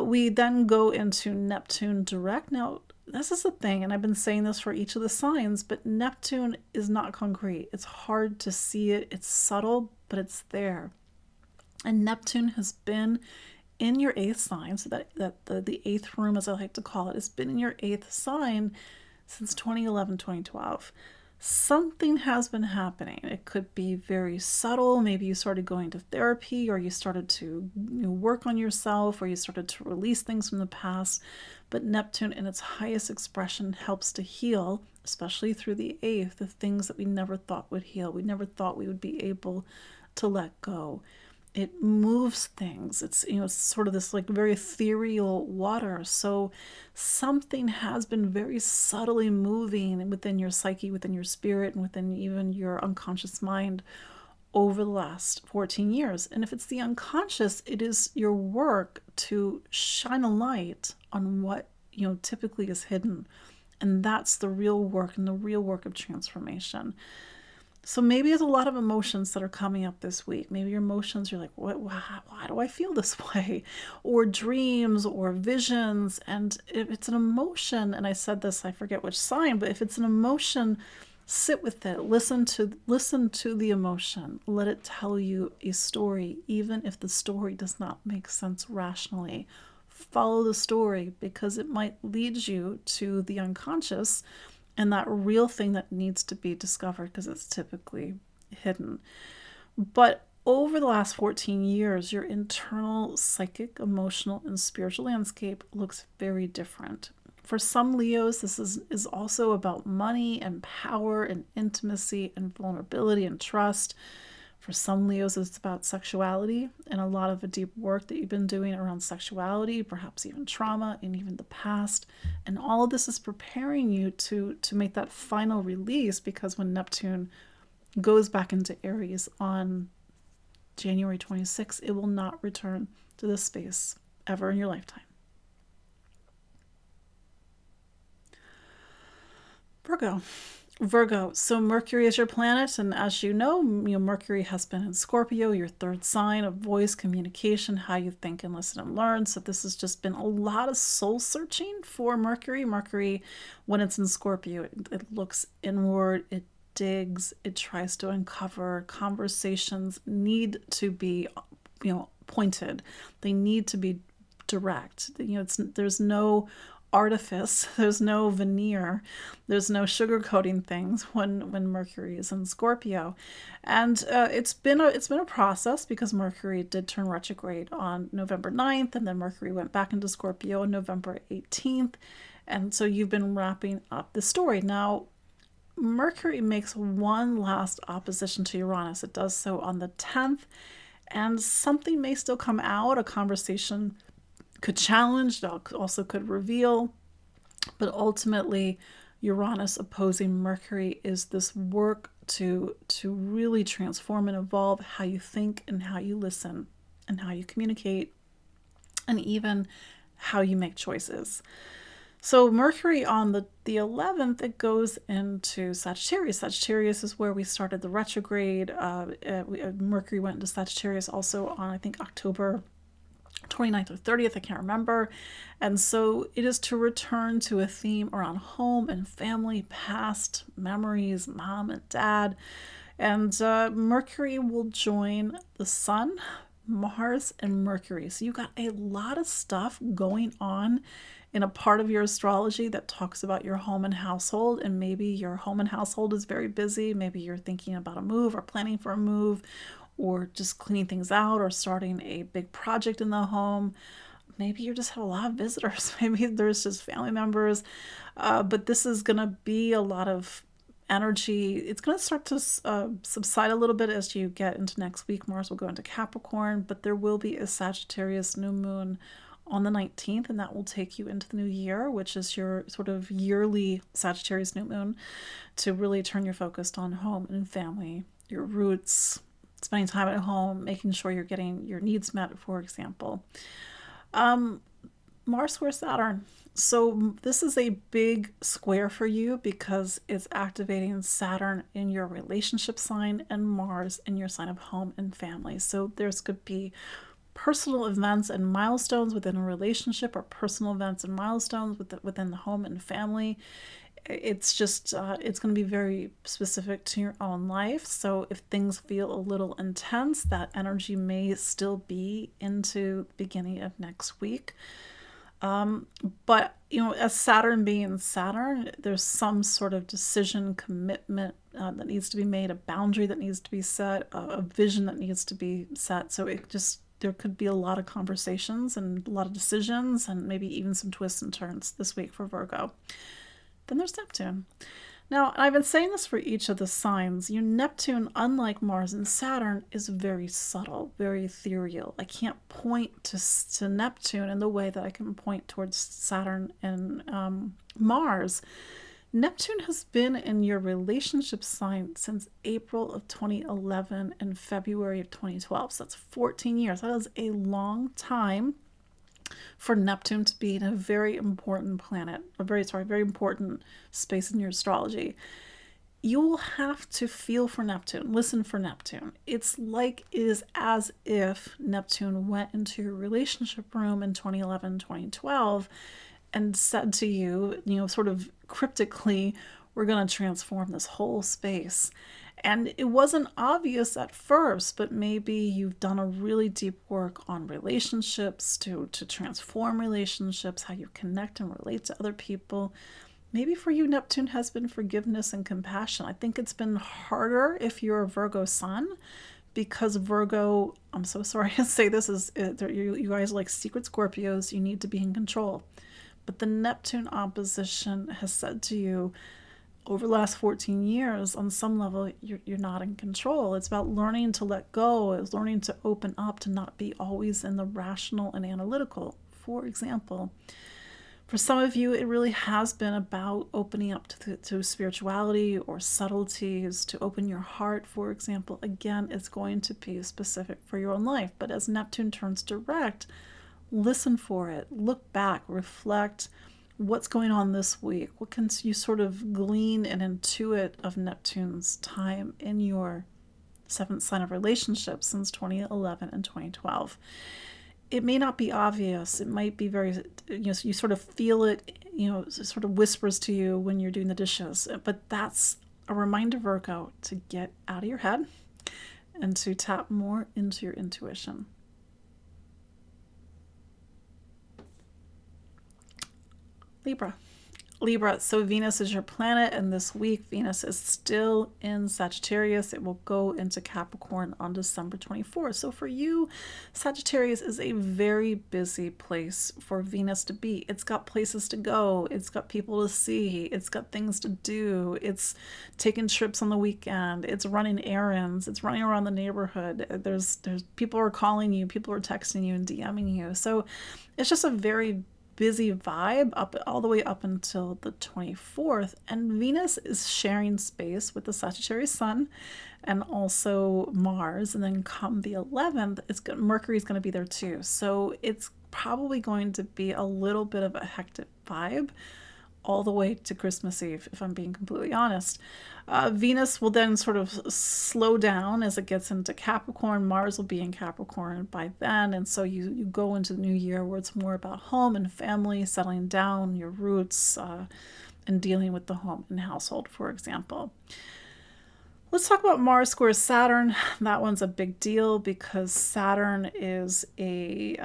We then go into Neptune direct. Now, this is the thing, and I've been saying this for each of the signs, but Neptune is not concrete. It's hard to see it. It's subtle, but it's there. And Neptune has been in your 8th sign, so that the 8th room, as I like to call it, has been in your 8th sign since 2011, 2012. Something has been happening. It could be very subtle. Maybe you started going to therapy, or you started to work on yourself, or you started to release things from the past. But Neptune in its highest expression helps to heal, especially through the 8th, the things that we never thought would heal. We never thought we would be able to let go. It moves things. It's sort of this like very ethereal water. So something has been very subtly moving within your psyche, within your spirit, and within even your unconscious mind over the last 14 years. And if it's the unconscious, it is your work to shine a light on what typically is hidden. And that's the real work, and the real work of transformation. So maybe there's a lot of emotions that are coming up this week. Maybe your emotions, you're like, why do I feel this way? Or dreams or visions. And if it's an emotion, and I said this, I forget which sign, but if it's an emotion, sit with it. Listen to the emotion. Let it tell you a story, even if the story does not make sense rationally. Follow the story, because it might lead you to the unconscious and that real thing that needs to be discovered, because it's typically hidden. But over the last 14 years, your internal psychic, emotional, and spiritual landscape looks very different. For some Leos, this is also about money and power and intimacy and vulnerability and trust. For some Leos, it's about sexuality and a lot of the deep work that you've been doing around sexuality, perhaps even trauma and even the past. And all of this is preparing you to make that final release, because when Neptune goes back into Aries on January 26th, it will not return to this space ever in your lifetime. Virgo. So Mercury is your planet, and as you know, Mercury has been in Scorpio, your 3rd sign of voice, communication, how you think and listen and learn. So this has just been a lot of soul searching for Mercury. Mercury, when it's in Scorpio, it looks inward, it digs, it tries to uncover. Conversations need to be, pointed. They need to be direct. There's no artifice, there's no veneer, there's no sugarcoating things when Mercury is in Scorpio. And it's been a process, because Mercury did turn retrograde on November 9th, and then Mercury went back into Scorpio on November 18th. And so you've been wrapping up the story. Now, Mercury makes one last opposition to Uranus. It does so on the 10th, and something may still come out. A conversation could challenge, also could reveal, but ultimately Uranus opposing Mercury is this work to really transform and evolve how you think and how you listen and how you communicate and even how you make choices. So Mercury on the 11th, it goes into Sagittarius. Sagittarius is where we started the retrograde. Mercury went into Sagittarius also on, I think, October 29th or 30th, I can't remember. And so it is to return to a theme around home and family, past memories, mom and dad. And Mercury will join the Sun, Mars, and Mercury. So you got a lot of stuff going on in a part of your astrology that talks about your home and household. And maybe your home and household is very busy. Maybe you're thinking about a move or planning for a move, or just cleaning things out or starting a big project in the home. Maybe you just have a lot of visitors. Maybe there's just family members. But this is going to be a lot of energy. It's going to start to subside a little bit as you get into next week. Mars will go into Capricorn, but there will be a Sagittarius new moon on the 19th, and that will take you into the new year, which is your sort of yearly Sagittarius new moon, to really turn your focus on home and family, your roots, spending time at home, making sure you're getting your needs met, for example. Mars square Saturn. So this is a big square for you because it's activating Saturn in your relationship sign and Mars in your sign of home and family. So there's could be personal events and milestones within a relationship, or personal events and milestones within the home and family. It's just, it's going to be very specific to your own life. So if things feel a little intense, that energy may still be into the beginning of next week. But, as Saturn being Saturn, there's some sort of decision, commitment that needs to be made, a boundary that needs to be set, a vision that needs to be set. So there could be a lot of conversations and a lot of decisions, and maybe even some twists and turns this week for Virgo. Then there's Neptune. Now, I've been saying this for each of the signs. Neptune, unlike Mars and Saturn, is very subtle, very ethereal. I can't point to Neptune in the way that I can point towards Saturn and Mars. Neptune has been in your relationship sign since April of 2011 and February of 2012. So that's 14 years. That is a long time for Neptune to be in a very important planet, very important space in your astrology. You will have to feel for Neptune, listen for Neptune. It is as if Neptune went into your relationship room in 2011, 2012 and said to you, sort of cryptically, we're going to transform this whole space. And it wasn't obvious at first, but maybe you've done a really deep work on relationships to transform relationships, how you connect and relate to other people. Maybe for you, Neptune has been forgiveness and compassion. I think it's been harder if you're a Virgo sun, because Virgo, I'm so sorry to say this, you guys are like secret Scorpios. You need to be in control. But the Neptune opposition has said to you, over the last 14 years, on some level, you're not in control. It's about learning to let go. It's learning to open up, to not be always in the rational and analytical. For example, for some of you, it really has been about opening up to spirituality or subtleties, to open your heart, for example. Again, it's going to be specific for your own life. But as Neptune turns direct, listen for it. Look back, reflect. What's going on this week? What can you sort of glean and intuit of Neptune's time in your seventh sign of relationships since 2011 and 2012? It may not be obvious. It might be very, you sort of feel it, it sort of whispers to you when you're doing the dishes. But that's a reminder, Virgo, to get out of your head and to tap more into your intuition. Libra. So Venus is your planet, and this week Venus is still in Sagittarius. It will go into Capricorn on December 24th. So for you, Sagittarius is a very busy place for Venus to be. It's got places to go. It's got people to see. It's got things to do. It's taking trips on the weekend. It's running errands. It's running around the neighborhood. There's people are calling you. People are texting you and DMing you. So it's just a very busy vibe up all the way up until the 24th, and Venus is sharing space with the Sagittarius sun and also Mars, and then come the 11th, Mercury's going to be there too. So it's probably going to be a little bit of a hectic vibe all the way to Christmas Eve, if I'm being completely honest. Venus will then sort of slow down as it gets into Capricorn. Mars will be in Capricorn by then. And so you go into the new year where it's more about home and family, settling down, your roots, and dealing with the home and household, for example. Let's talk about Mars squares Saturn. That one's a big deal because Saturn is a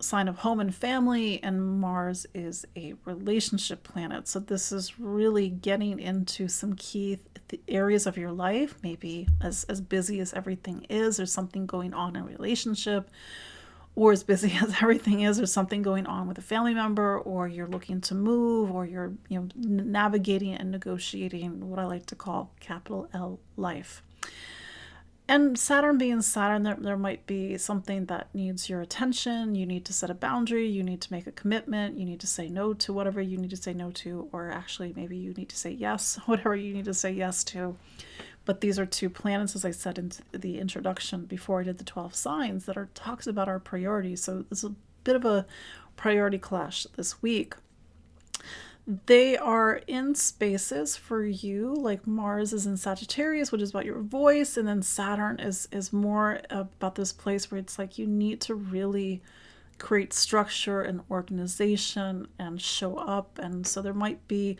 sign of home and family, and Mars is a relationship planet. So this is really getting into some key areas of your life. Maybe as busy as everything is, there's something going on in a relationship, or as busy as everything is, there's something going on with a family member, or you're looking to move, or you're navigating and negotiating what I like to call capital L life. And Saturn being Saturn, there might be something that needs your attention. You need to set a boundary. You need to make a commitment. You need to say no to whatever you need to say no to, or actually maybe you need to say yes, whatever you need to say yes to. But these are two planets, as I said in the introduction before I did the 12 signs, that talks about our priorities. So it's a bit of a priority clash this week. They are in spaces for you, like Mars is in Sagittarius, which is about your voice, and then Saturn is more about this place where it's like you need to really create structure and organization and show up. And so there might be,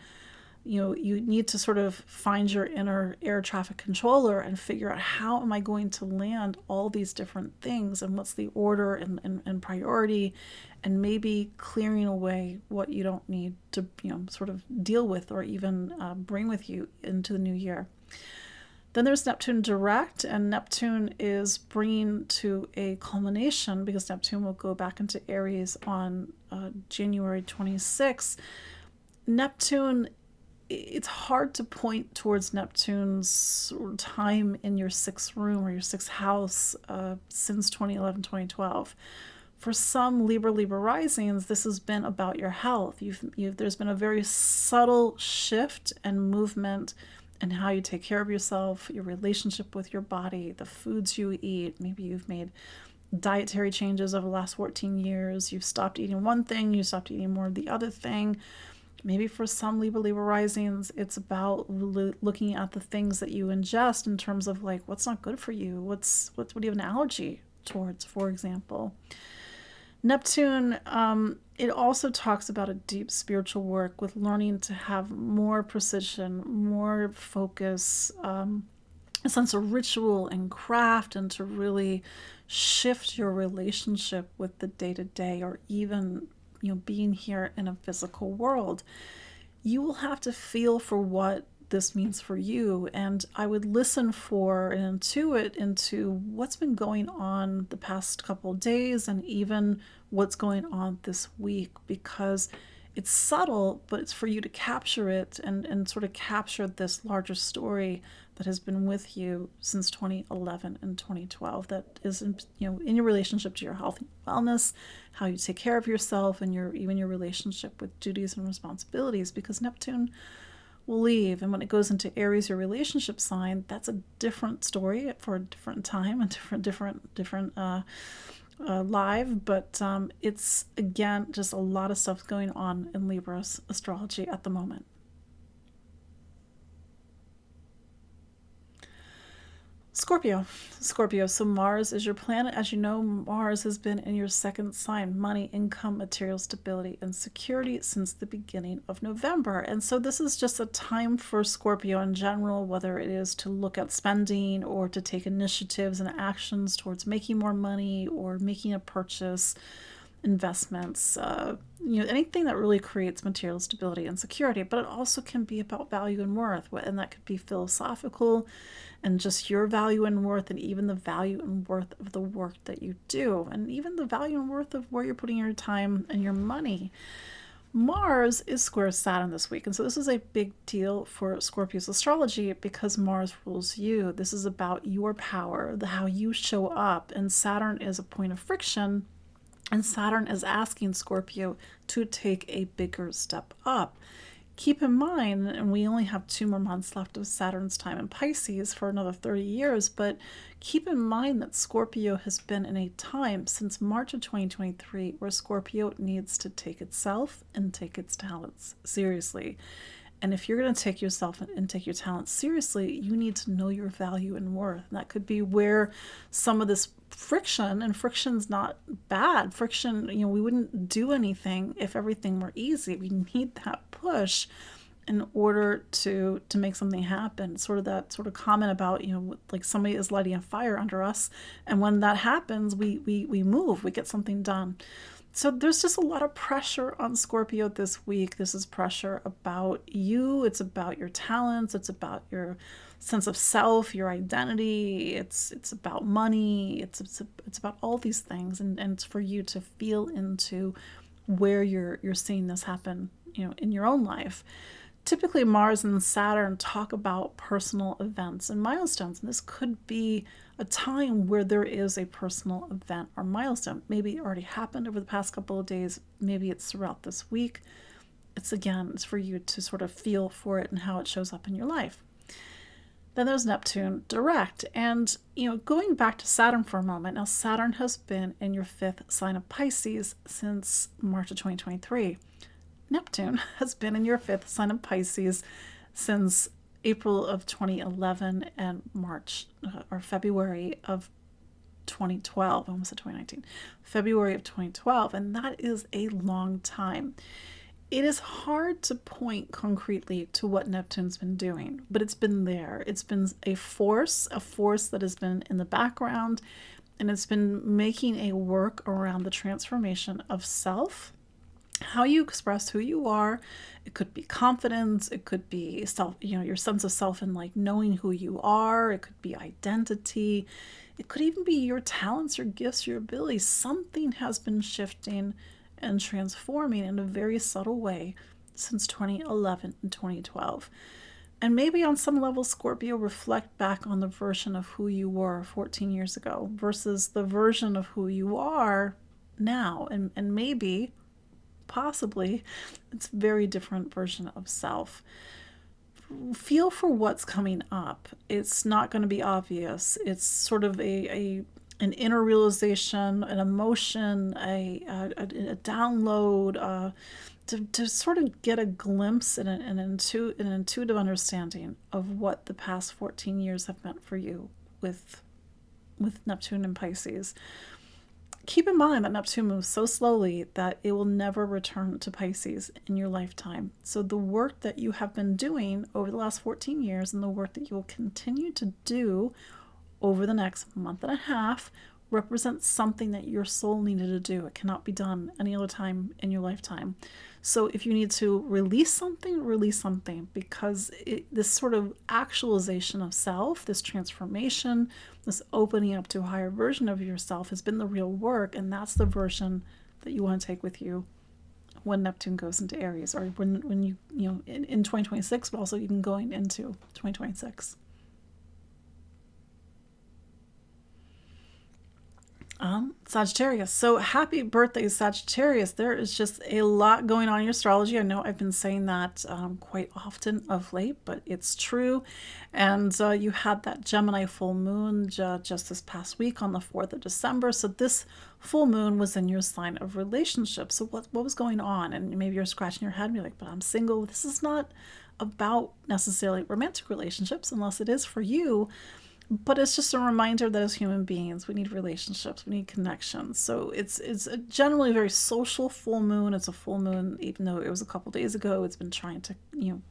you need to sort of find your inner air traffic controller and figure out, how am I going to land all these different things, and what's the order and priority, and maybe clearing away what you don't need to sort of deal with or even bring with you into the new year. Then there's Neptune direct, and Neptune is bringing to a culmination, because Neptune will go back into Aries on January 26th. Neptune, it's hard to point towards Neptune's time in your sixth room or your sixth house since 2011, 2012. For some Libra risings, this has been about your health. There's been a very subtle shift and movement in how you take care of yourself, your relationship with your body, the foods you eat. Maybe you've made dietary changes over the last 14 years. You've stopped eating one thing, you stopped eating more of the other thing. Maybe for some Libra risings, it's about looking at the things that you ingest in terms of like, what's not good for you? What do you have an allergy towards, for example? Neptune, it also talks about a deep spiritual work with learning to have more precision, more focus, a sense of ritual and craft, and to really shift your relationship with the day-to-day, or even being here in a physical world. You will have to feel for what this means for you, and I would listen for and intuit into what's been going on the past couple of days, and even what's going on this week, because it's subtle, but it's for you to capture it and sort of capture this larger story that has been with you since 2011 and 2012, that is in your relationship to your health and wellness, how you take care of yourself, and even your relationship with duties and responsibilities, because Neptune will leave. And when it goes into Aries, your relationship sign, that's a different story for a different time and different live. But it's, again, just a lot of stuff going on in Libra's astrology at the moment. Scorpio. So Mars is your planet. As you know, Mars has been in your second sign, money, income, material stability, and security, since the beginning of November. And so this is just a time for Scorpio in general, whether it is to look at spending or to take initiatives and actions towards making more money or making a purchase, investments, anything that really creates material stability and security. But it also can be about value and worth, and that could be philosophical and just your value and worth, and even the value and worth of the work that you do, and even the value and worth of where you're putting your time and your money. Mars is square Saturn this week, and so this is a big deal for Scorpio's astrology because Mars rules you. This is about your power, how you show up, and Saturn is a point of friction And Saturn is asking Scorpio to take a bigger step up. Keep in mind, and we only have 2 more months left of Saturn's time in Pisces for another 30 years, but keep in mind that Scorpio has been in a time since March of 2023 where Scorpio needs to take itself and take its talents seriously. And if you're going to take yourself and take your talents seriously, you need to know your value and worth. And that could be where some of this friction, and friction's not bad. Friction, we wouldn't do anything if everything were easy. We need that push in order to make something happen. Sort of that sort of comment about, like somebody is lighting a fire under us. And when that happens, we move, we get something done. So there's just a lot of pressure on Scorpio this week. This is pressure about you. It's about your talents. It's about your sense of self, your identity. It's about money. It's about all these things, and it's for you to feel into where you're seeing this happen, in your own life. Typically, Mars and Saturn talk about personal events and milestones, and this could be a time where there is a personal event or milestone. Maybe it already happened over the past couple of days. Maybe it's throughout this week. It's for you to sort of feel for it and how it shows up in your life. Then there's Neptune direct. And, going back to Saturn for a moment, now Saturn has been in your 5th sign of Pisces since March of 2023. Neptune has been in your 5th sign of Pisces since April of 2011 and March or February of 2012. I almost said 2019. February of 2012. And that is a long time. It is hard to point concretely to what Neptune's been doing, but it's been there. It's been a force that has been in the background, and it's been making a work around the transformation of self, how you express who you are. It could be confidence. It could be self, your sense of self and like knowing who you are. It could be identity. It could even be your talents, your gifts, your abilities. Something has been shifting and transforming in a very subtle way since 2011 and 2012. And maybe on some level, Scorpio, reflect back on the version of who you were 14 years ago versus the version of who you are now. And maybe, possibly, it's a very different version of self. Feel for what's coming up. It's not going to be obvious. It's sort of an inner realization, an emotion, a download, to sort of get a glimpse and an intuitive understanding of what the past 14 years have meant for you with Neptune and Pisces. Keep in mind that Neptune moves so slowly that it will never return to Pisces in your lifetime. So the work that you have been doing over the last 14 years and the work that you will continue to do over the next month and a half represents something that your soul needed to do. It cannot be done any other time in your lifetime. So if you need to release something, because this sort of actualization of self, this transformation, this opening up to a higher version of yourself has been the real work, and that's the version that you want to take with you when Neptune goes into Aries, or when you in 2026, but also even going into 2026. Sagittarius. So happy birthday, Sagittarius. There is just a lot going on in your astrology. I know I've been saying that quite often of late, but it's true. And you had that Gemini full moon just this past week on the 4th of December. So this full moon was in your sign of relationships. So what was going on? And maybe you're scratching your head and you're like, but I'm single. This is not about necessarily romantic relationships, unless it is for you. But it's just a reminder that as human beings, we need relationships, we need connections. So it's a generally very social full moon. It's a full moon, even though it was a couple days ago. It's been trying to,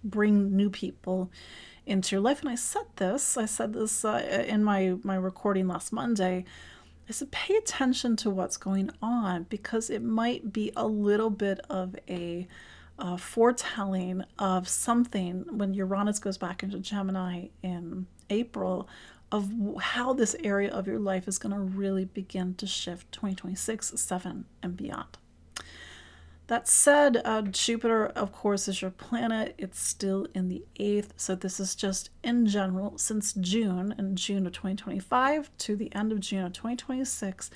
bring new people into your life. And I said this in my recording last Monday. I said, pay attention to what's going on, because it might be a little bit of a foretelling of something when Uranus goes back into Gemini in April, of how this area of your life is going to really begin to shift 2026, 7, and beyond. That said, Jupiter, of course, is your planet. It's still in the 8th. So this is just in general, since June of 2025 to the end of June of 2026,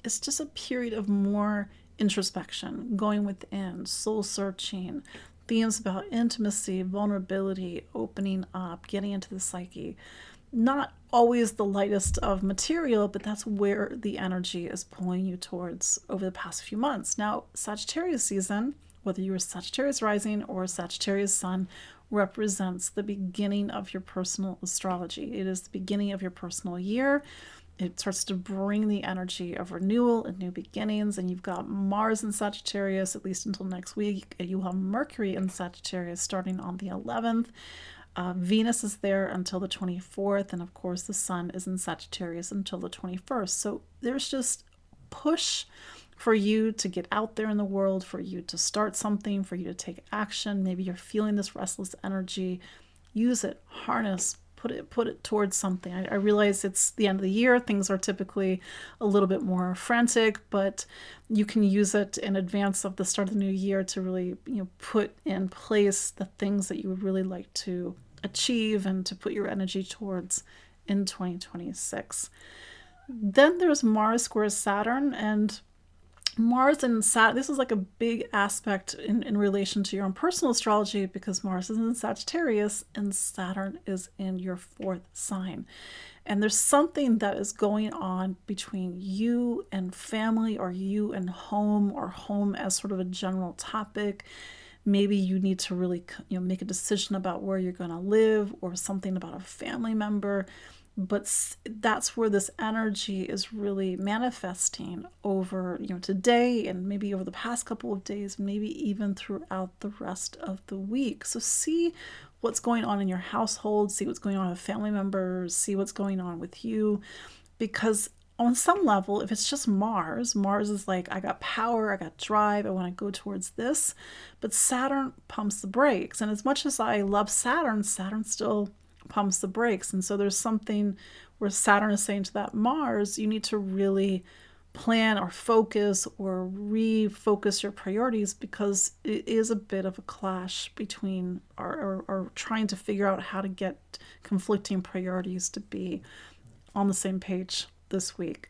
it's just a period of more introspection, going within, soul searching, themes about intimacy, vulnerability, opening up, getting into the psyche. Not always the lightest of material, but that's where the energy is pulling you towards over the past few months. Now, Sagittarius season, whether you're Sagittarius rising or Sagittarius sun, represents the beginning of your personal astrology. It is the beginning of your personal year. It starts to bring the energy of renewal and new beginnings. And you've got Mars in Sagittarius, at least until next week. You have Mercury in Sagittarius starting on the 11th. Venus is there until the 24th. And of course, the sun is in Sagittarius until the 21st. So there's just push for you to get out there in the world, for you to start something, for you to take action. Maybe you're feeling this restless energy. Use it, harness, put it towards something. I realize it's the end of the year. Things are typically a little bit more frantic, but you can use it in advance of the start of the new year to really, put in place the things that you would really like to achieve and to put your energy towards in 2026. Then there's Mars squares Saturn, and Mars and Saturn, this is like a big aspect in relation to your own personal astrology, because Mars is in Sagittarius and Saturn is in your fourth sign. And there's something that is going on between you and family, or you and home, or home as sort of a general topic. Maybe you need to really, make a decision about where you're going to live, or something about a family member. But that's where this energy is really manifesting over, today, and maybe over the past couple of days, maybe even throughout the rest of the week. So see what's going on in your household, see what's going on with family members, see what's going on with you. Because on some level, if it's just Mars is like, I got power, I got drive, I want to go towards this. But Saturn pumps the brakes. And as much as I love Saturn still pumps the brakes. And so there's something where Saturn is saying to that Mars, you need to really plan or focus or refocus your priorities, because it is a bit of a clash between or trying to figure out how to get conflicting priorities to be on the same page this week.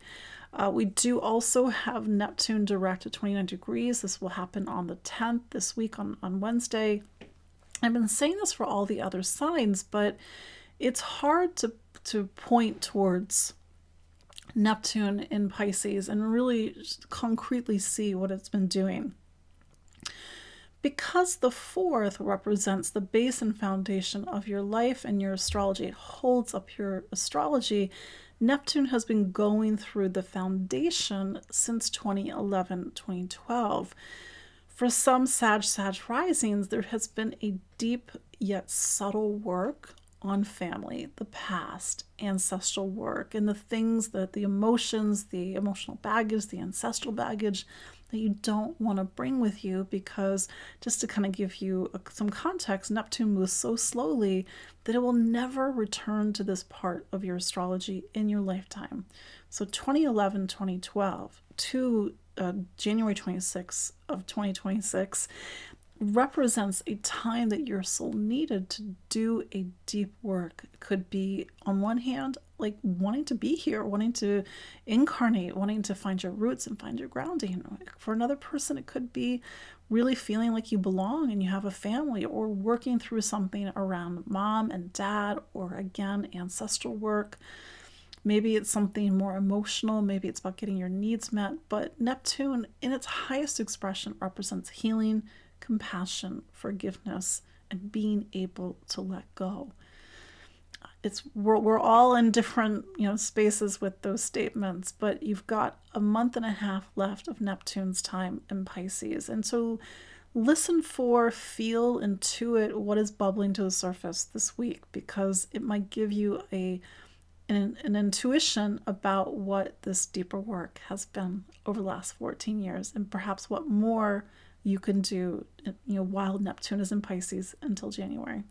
We do also have Neptune direct at 29 degrees. This will happen on the 10th this week on Wednesday. I've been saying this for all the other signs, but it's hard to point towards Neptune in Pisces and really concretely see what it's been doing. Because the fourth represents the base and foundation of your life and your astrology, it holds up your astrology. Neptune has been going through the foundation since 2011, 2012. For some Sag risings, there has been a deep yet subtle work on family, the past, ancestral work, and the things that the emotions, the emotional baggage, the ancestral baggage that you don't want to bring with you. Because just to kind of give you some context, Neptune moves so slowly that it will never return to this part of your astrology in your lifetime. So 2011, 2012 to January 26th of 2026 represents a time that your soul needed to do a deep work. It could be, on one hand, like wanting to be here, wanting to incarnate, wanting to find your roots and find your grounding. For another person, it could be really feeling like you belong and you have a family, or working through something around mom and dad, or again, ancestral work. Maybe it's something more emotional. Maybe it's about getting your needs met. But Neptune, in its highest expression, represents healing, compassion, forgiveness, and being able to let go. We're all in different spaces with those statements, but you've got a month and a half left of Neptune's time in Pisces. And so listen for, feel, intuit what is bubbling to the surface this week, because it might give you an intuition about what this deeper work has been over the last 14 years, and perhaps what more you can do, while Neptune is in Pisces until January.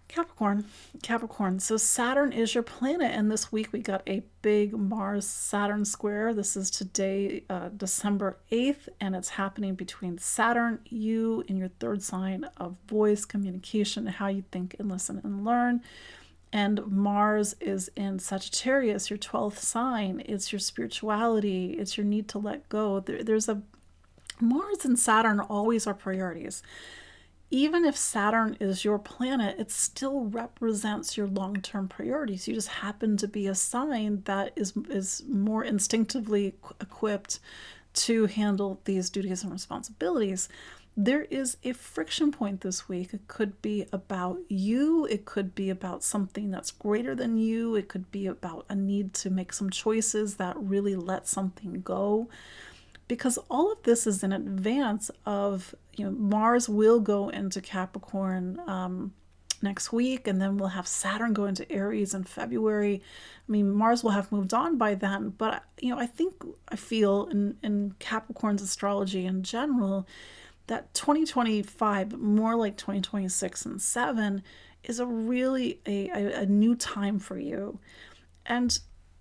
Capricorn. So Saturn is your planet, and this week we got a big Mars-Saturn square. This is today, December 8th, and it's happening between Saturn, you, in your third sign of voice, communication, how you think and listen and learn, And Mars is in Sagittarius, your 12th sign. It's your spirituality. It's your need to let go. There's a Mars and Saturn always are priorities. Even if Saturn is your planet, it still represents your long-term priorities. You just happen to be a sign that is more instinctively equipped to handle these duties and responsibilities. There is a friction point this week. It could be about you. It could be about something that's greater than you. It could be about a need to make some choices that really let something go. Because all of this is in advance of, Mars will go into Capricorn next week, and then we'll have Saturn go into Aries in February. I mean, Mars will have moved on by then, but, I feel in Capricorn's astrology in general, that 2025, more like 2026 and 7, is a really a new time for you. And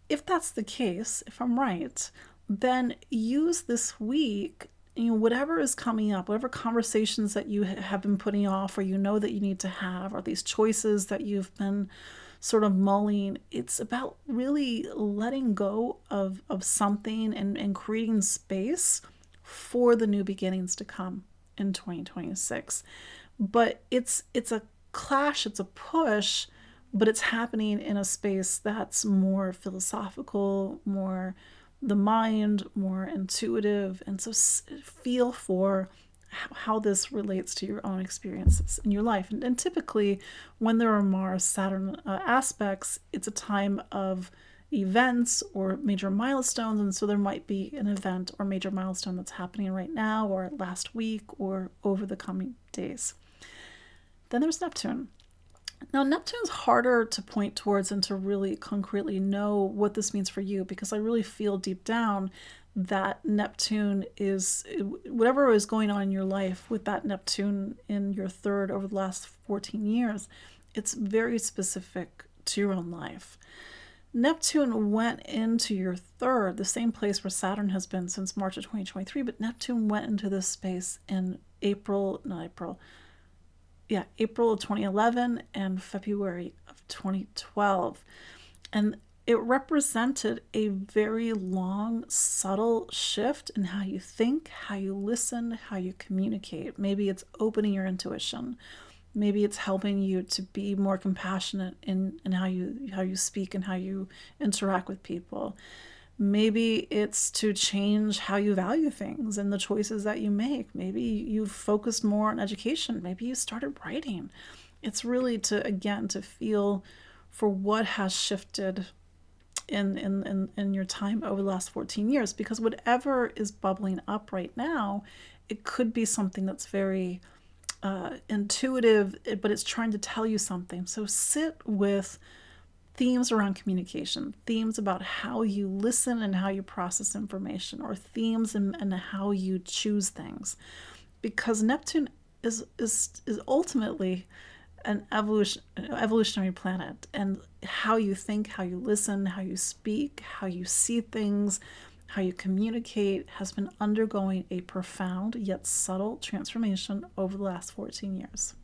if that's the case, if I'm right, then use this week, whatever is coming up, whatever conversations that you have been putting off or that you need to have, or these choices that you've been sort of mulling, it's about really letting go of something and creating space for the new beginnings to come in 2026. But it's a clash, it's a push, but it's happening in a space that's more philosophical, more the mind, more intuitive. And so feel for how this relates to your own experiences in your life. And typically when there are Mars Saturn aspects, it's a time of events or major milestones, and so there might be an event or major milestone that's happening right now or last week or over the coming days. Then there's Neptune. Now, Neptune's harder to point towards and to really concretely know what this means for you, because I really feel deep down that Neptune is, whatever is going on in your life with that Neptune in your third over the last 14 years, it's very specific to your own life. Neptune went into your third, the same place where Saturn has been since March of 2023, but Neptune went into this space in April of 2011 and February of 2012. And it represented a very long, subtle shift in how you think, how you listen, how you communicate. Maybe it's opening your intuition. Maybe it's helping you to be more compassionate in how you speak and how you interact with people. Maybe it's to change how you value things and the choices that you make. Maybe you've focused more on education. Maybe you started writing. It's really to feel for what has shifted in your time over the last 14 years. Because whatever is bubbling up right now, it could be something that's very intuitive, but it's trying to tell you something. So sit with themes around communication, themes about how you listen and how you process information, or themes and how you choose things. Because Neptune is ultimately an evolutionary planet, and how you think, how you listen, how you speak, how you see things, how you communicate has been undergoing a profound yet subtle transformation over the last 14 years.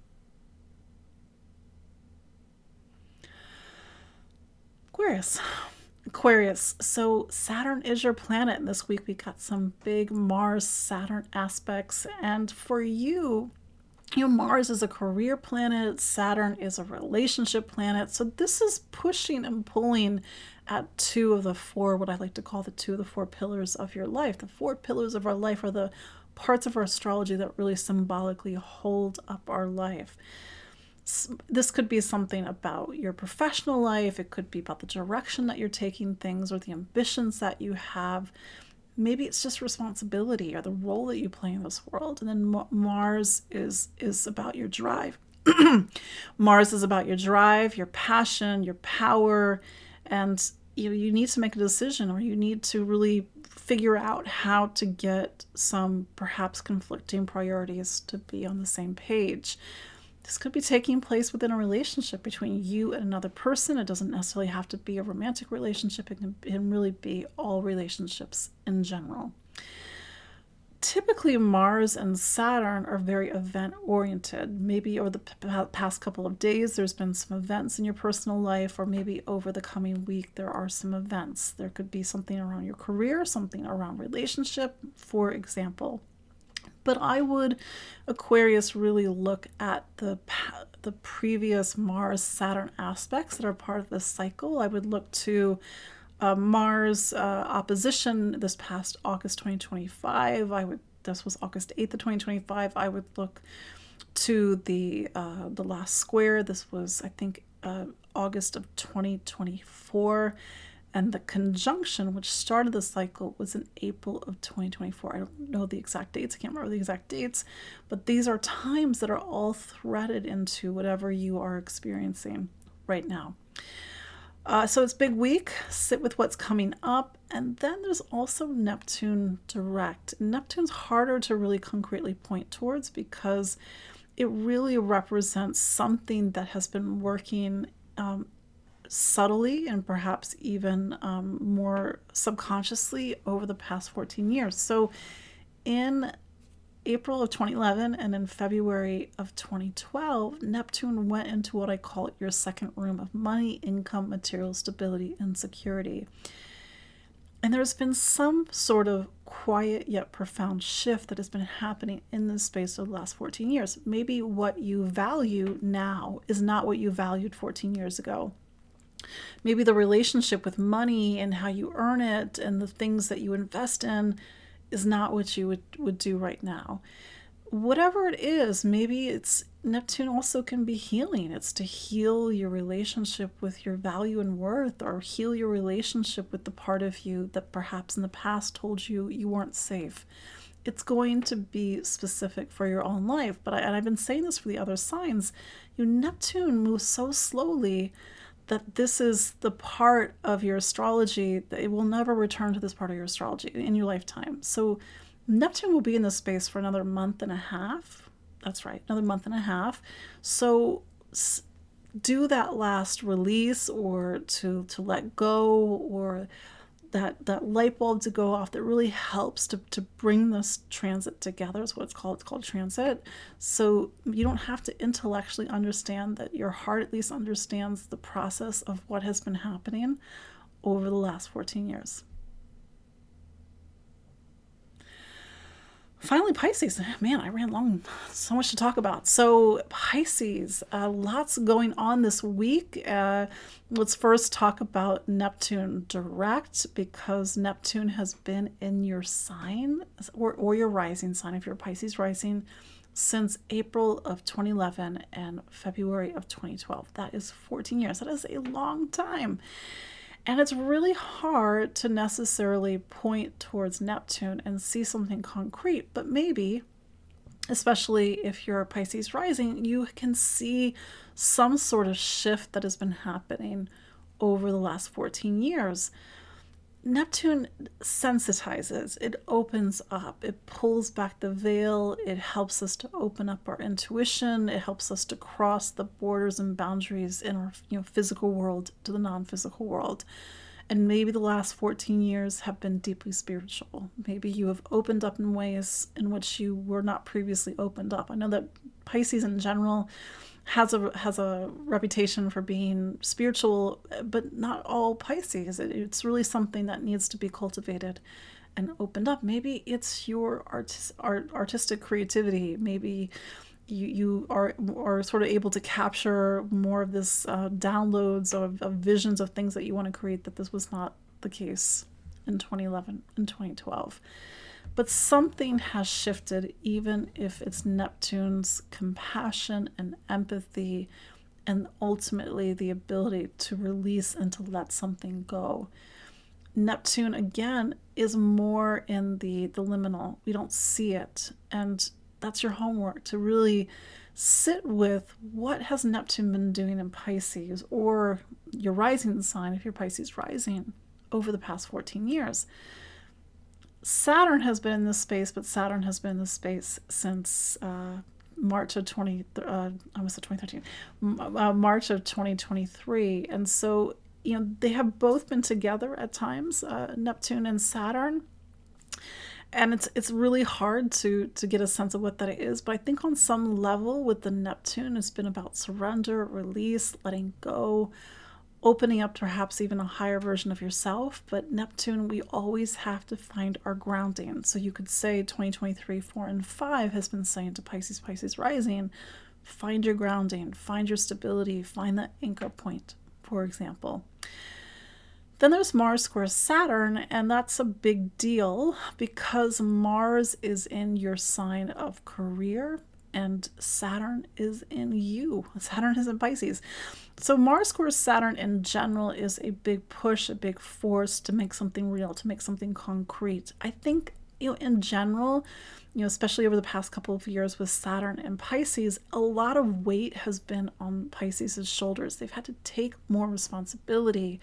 Aquarius. So Saturn is your planet, and this week we got some big Mars-Saturn aspects. And for you, Mars is a career planet, Saturn is a relationship planet. So this is pushing and pulling at two of the four, what I like to call the two of the four pillars of your life. The four pillars of our life are the parts of our astrology that really symbolically hold up our life. This could be something about your professional life. It could be about the direction that you're taking things or the ambitions that you have. Maybe it's just responsibility or the role that you play in this world. And then Mars is about your drive. Mars is about your drive, your passion, your power, and you need to make a decision, or you need to really figure out how to get some perhaps conflicting priorities to be on the same page. This could be taking place within a relationship between you and another person. It doesn't necessarily have to be a romantic relationship. It can really be all relationships in general. typically Mars and Saturn are very event oriented. Maybe over the past couple of days there's been some events in your personal life, or maybe over the coming week there are some events. There could be something around your career, something around relationship, for example. But I would, Aquarius, really look at the previous Mars Saturn aspects that are part of this cycle. I would look to Mars opposition this past August 2025. This was August 8th of 2025. I would look to the last square. This was, I think, August of 2024. And the conjunction, which started the cycle, was in April of 2024. I don't know the exact dates. I can't remember the exact dates. But these are times that are all threaded into whatever you are experiencing right now. So it's big week. Sit with what's coming up. And then there's also Neptune direct. Neptune's harder to really concretely point towards because it really represents something that has been working subtly and perhaps even more subconsciously over the past 14 years. So in April of 2011 and in February of 2012, Neptune went into what I call your second room of money, income, material stability, and security. And there's been some sort of quiet yet profound shift that has been happening in this space over the last 14 years. Maybe what you value now is not what you valued 14 years ago. Maybe the relationship with money and how you earn it and the things that you invest in is not what you would do right now. Whatever it is, maybe it's Neptune also can be healing. It's to heal your relationship with your value and worth, or heal your relationship with the part of you that perhaps in the past told you you weren't safe. It's going to be specific for your own life. But I've been saying this for the other signs. Neptune moves so slowly that this is the part of your astrology that it will never return to this part of your astrology in your lifetime. So Neptune will be in this space for another month and a half. That's right, another month and a half. So do that last release, or to let go, or that light bulb to go off that really helps to bring this transit together. Is what it's called. It's called transit. So you don't have to intellectually understand that. Your heart at least understands the process of what has been happening over the last 14 years. Finally, Pisces. Man, I ran long. So much to talk about. So Pisces, lots going on this week. Let's first talk about Neptune direct, because Neptune has been in your sign, or your rising sign if you're Pisces rising, since April of 2011 and February of 2012. That is 14 years. That is a long time. And it's really hard to necessarily point towards Neptune and see something concrete, but maybe, especially if you're a Pisces rising, you can see some sort of shift that has been happening over the last 14 years. Neptune sensitizes, it opens up, it pulls back the veil, it helps us to open up our intuition, it helps us to cross the borders and boundaries in our physical world to the non-physical world. And maybe the last 14 years have been deeply spiritual. Maybe you have opened up in ways in which you were not previously opened up. I know that Pisces in general has a reputation for being spiritual, but not all Pisces. It's really something that needs to be cultivated and opened up. Maybe it's your artistic creativity. Maybe you are sort of able to capture more of this downloads of visions of things that you want to create, that this was not the case in 2011 and 2012. But something has shifted, even if it's Neptune's compassion and empathy, and ultimately the ability to release and to let something go. Neptune, again, is more in the liminal. We don't see it. And that's your homework, to really sit with what has Neptune been doing in Pisces, or your rising sign if you're Pisces rising, over the past 14 years. Saturn has been in this space, but Saturn has been in this space since March of 2013, March of 2023. And so, they have both been together at times, Neptune and Saturn. And it's really hard to get a sense of what that is. But I think on some level with the Neptune, it's been about surrender, release, letting go, opening up to perhaps even a higher version of yourself. But Neptune, we always have to find our grounding. So you could say 2023, 4 and 5 has been saying to Pisces, Pisces rising, find your grounding, find your stability, find that anchor point, for example. Then there's Mars square Saturn, and that's a big deal because Mars is in your sign of career and Saturn is in you. Saturn is in Pisces. So Mars square Saturn in general is a big push, a big force to make something real, to make something concrete. I think, in general, especially over the past couple of years with Saturn and Pisces, a lot of weight has been on Pisces' shoulders. They've had to take more responsibility.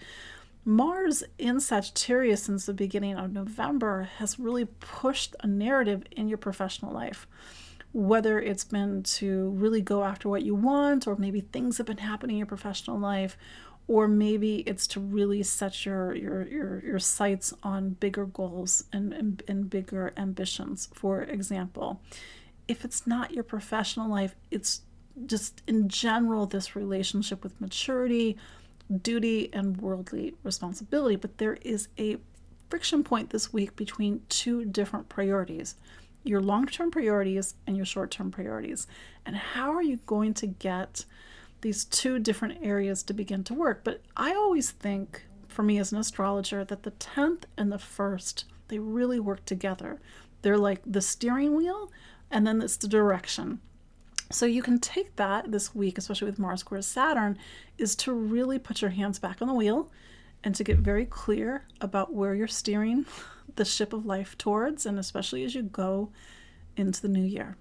Mars in Sagittarius since the beginning of November has really pushed a narrative in your professional life, whether it's been to really go after what you want, or maybe things have been happening in your professional life, or maybe it's to really set your sights on bigger goals and bigger ambitions. For example, if it's not your professional life, it's just in general this relationship with maturity, duty, and worldly responsibility. But there is a friction point this week between two different priorities, your long-term priorities and your short-term priorities. And how are you going to get these two different areas to begin to work? But I always think, for me as an astrologer, that the 10th and the 1st, they really work together. They're like the steering wheel, and then it's the direction. So you can take that this week, especially with Mars square Saturn, is to really put your hands back on the wheel and to get very clear about where you're steering the ship of life towards, and especially as you go into the new year.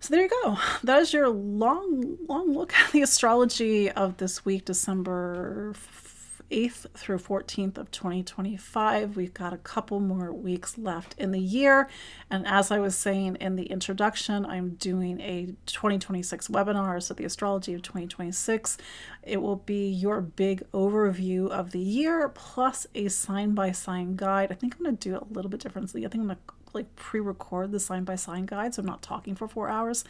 So there you go. That is your long look at the astrology of this week, December 8th through 14th of 2025. We've got a couple more weeks left in the year. And as I was saying in the introduction, I'm doing a 2026 webinar, so the astrology of 2026. It will be your big overview of the year, plus a sign-by-sign guide. I think I'm going to do it a little bit differently. I think I'm going to pre-record the sign-by-sign guide, so I'm not talking for 4 hours.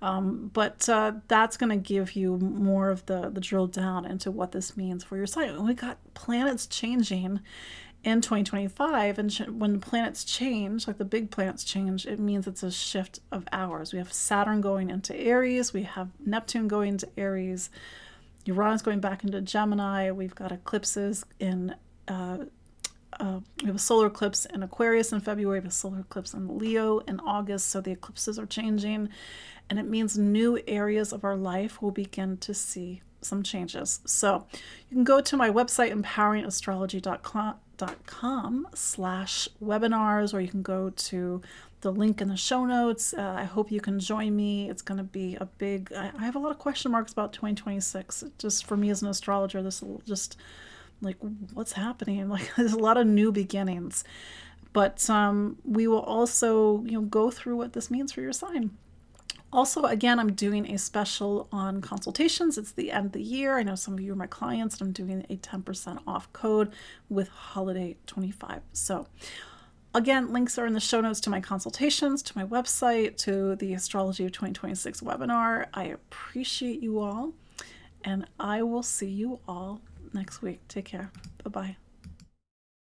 But that's going to give you more of the drill down into what this means for your sign. And we got planets changing in 2025, and when planets change, like the big planets change, it means it's a shift of hours. We have Saturn going into Aries, we have Neptune going into Aries, Uranus going back into Gemini, we've got eclipses in we have a solar eclipse in Aquarius in February, we have a solar eclipse in Leo in August, so the eclipses are changing, and it means new areas of our life will begin to see some changes. So you can go to my website, empoweringastrology.com/webinars, or you can go to the link in the show notes. I hope you can join me. It's going to be a big, I have a lot of question marks about 2026. Just for me as an astrologer, this will just like, what's happening? Like, there's a lot of new beginnings, but we will also, go through what this means for your sign. Also, again, I'm doing a special on consultations. It's the end of the year. I know some of you are my clients, and I'm doing a 10% off code with Holiday 25. So again, links are in the show notes to my consultations, to my website, to the Astrology of 2026 webinar. I appreciate you all, and I will see you all next week. Take care. Bye-bye.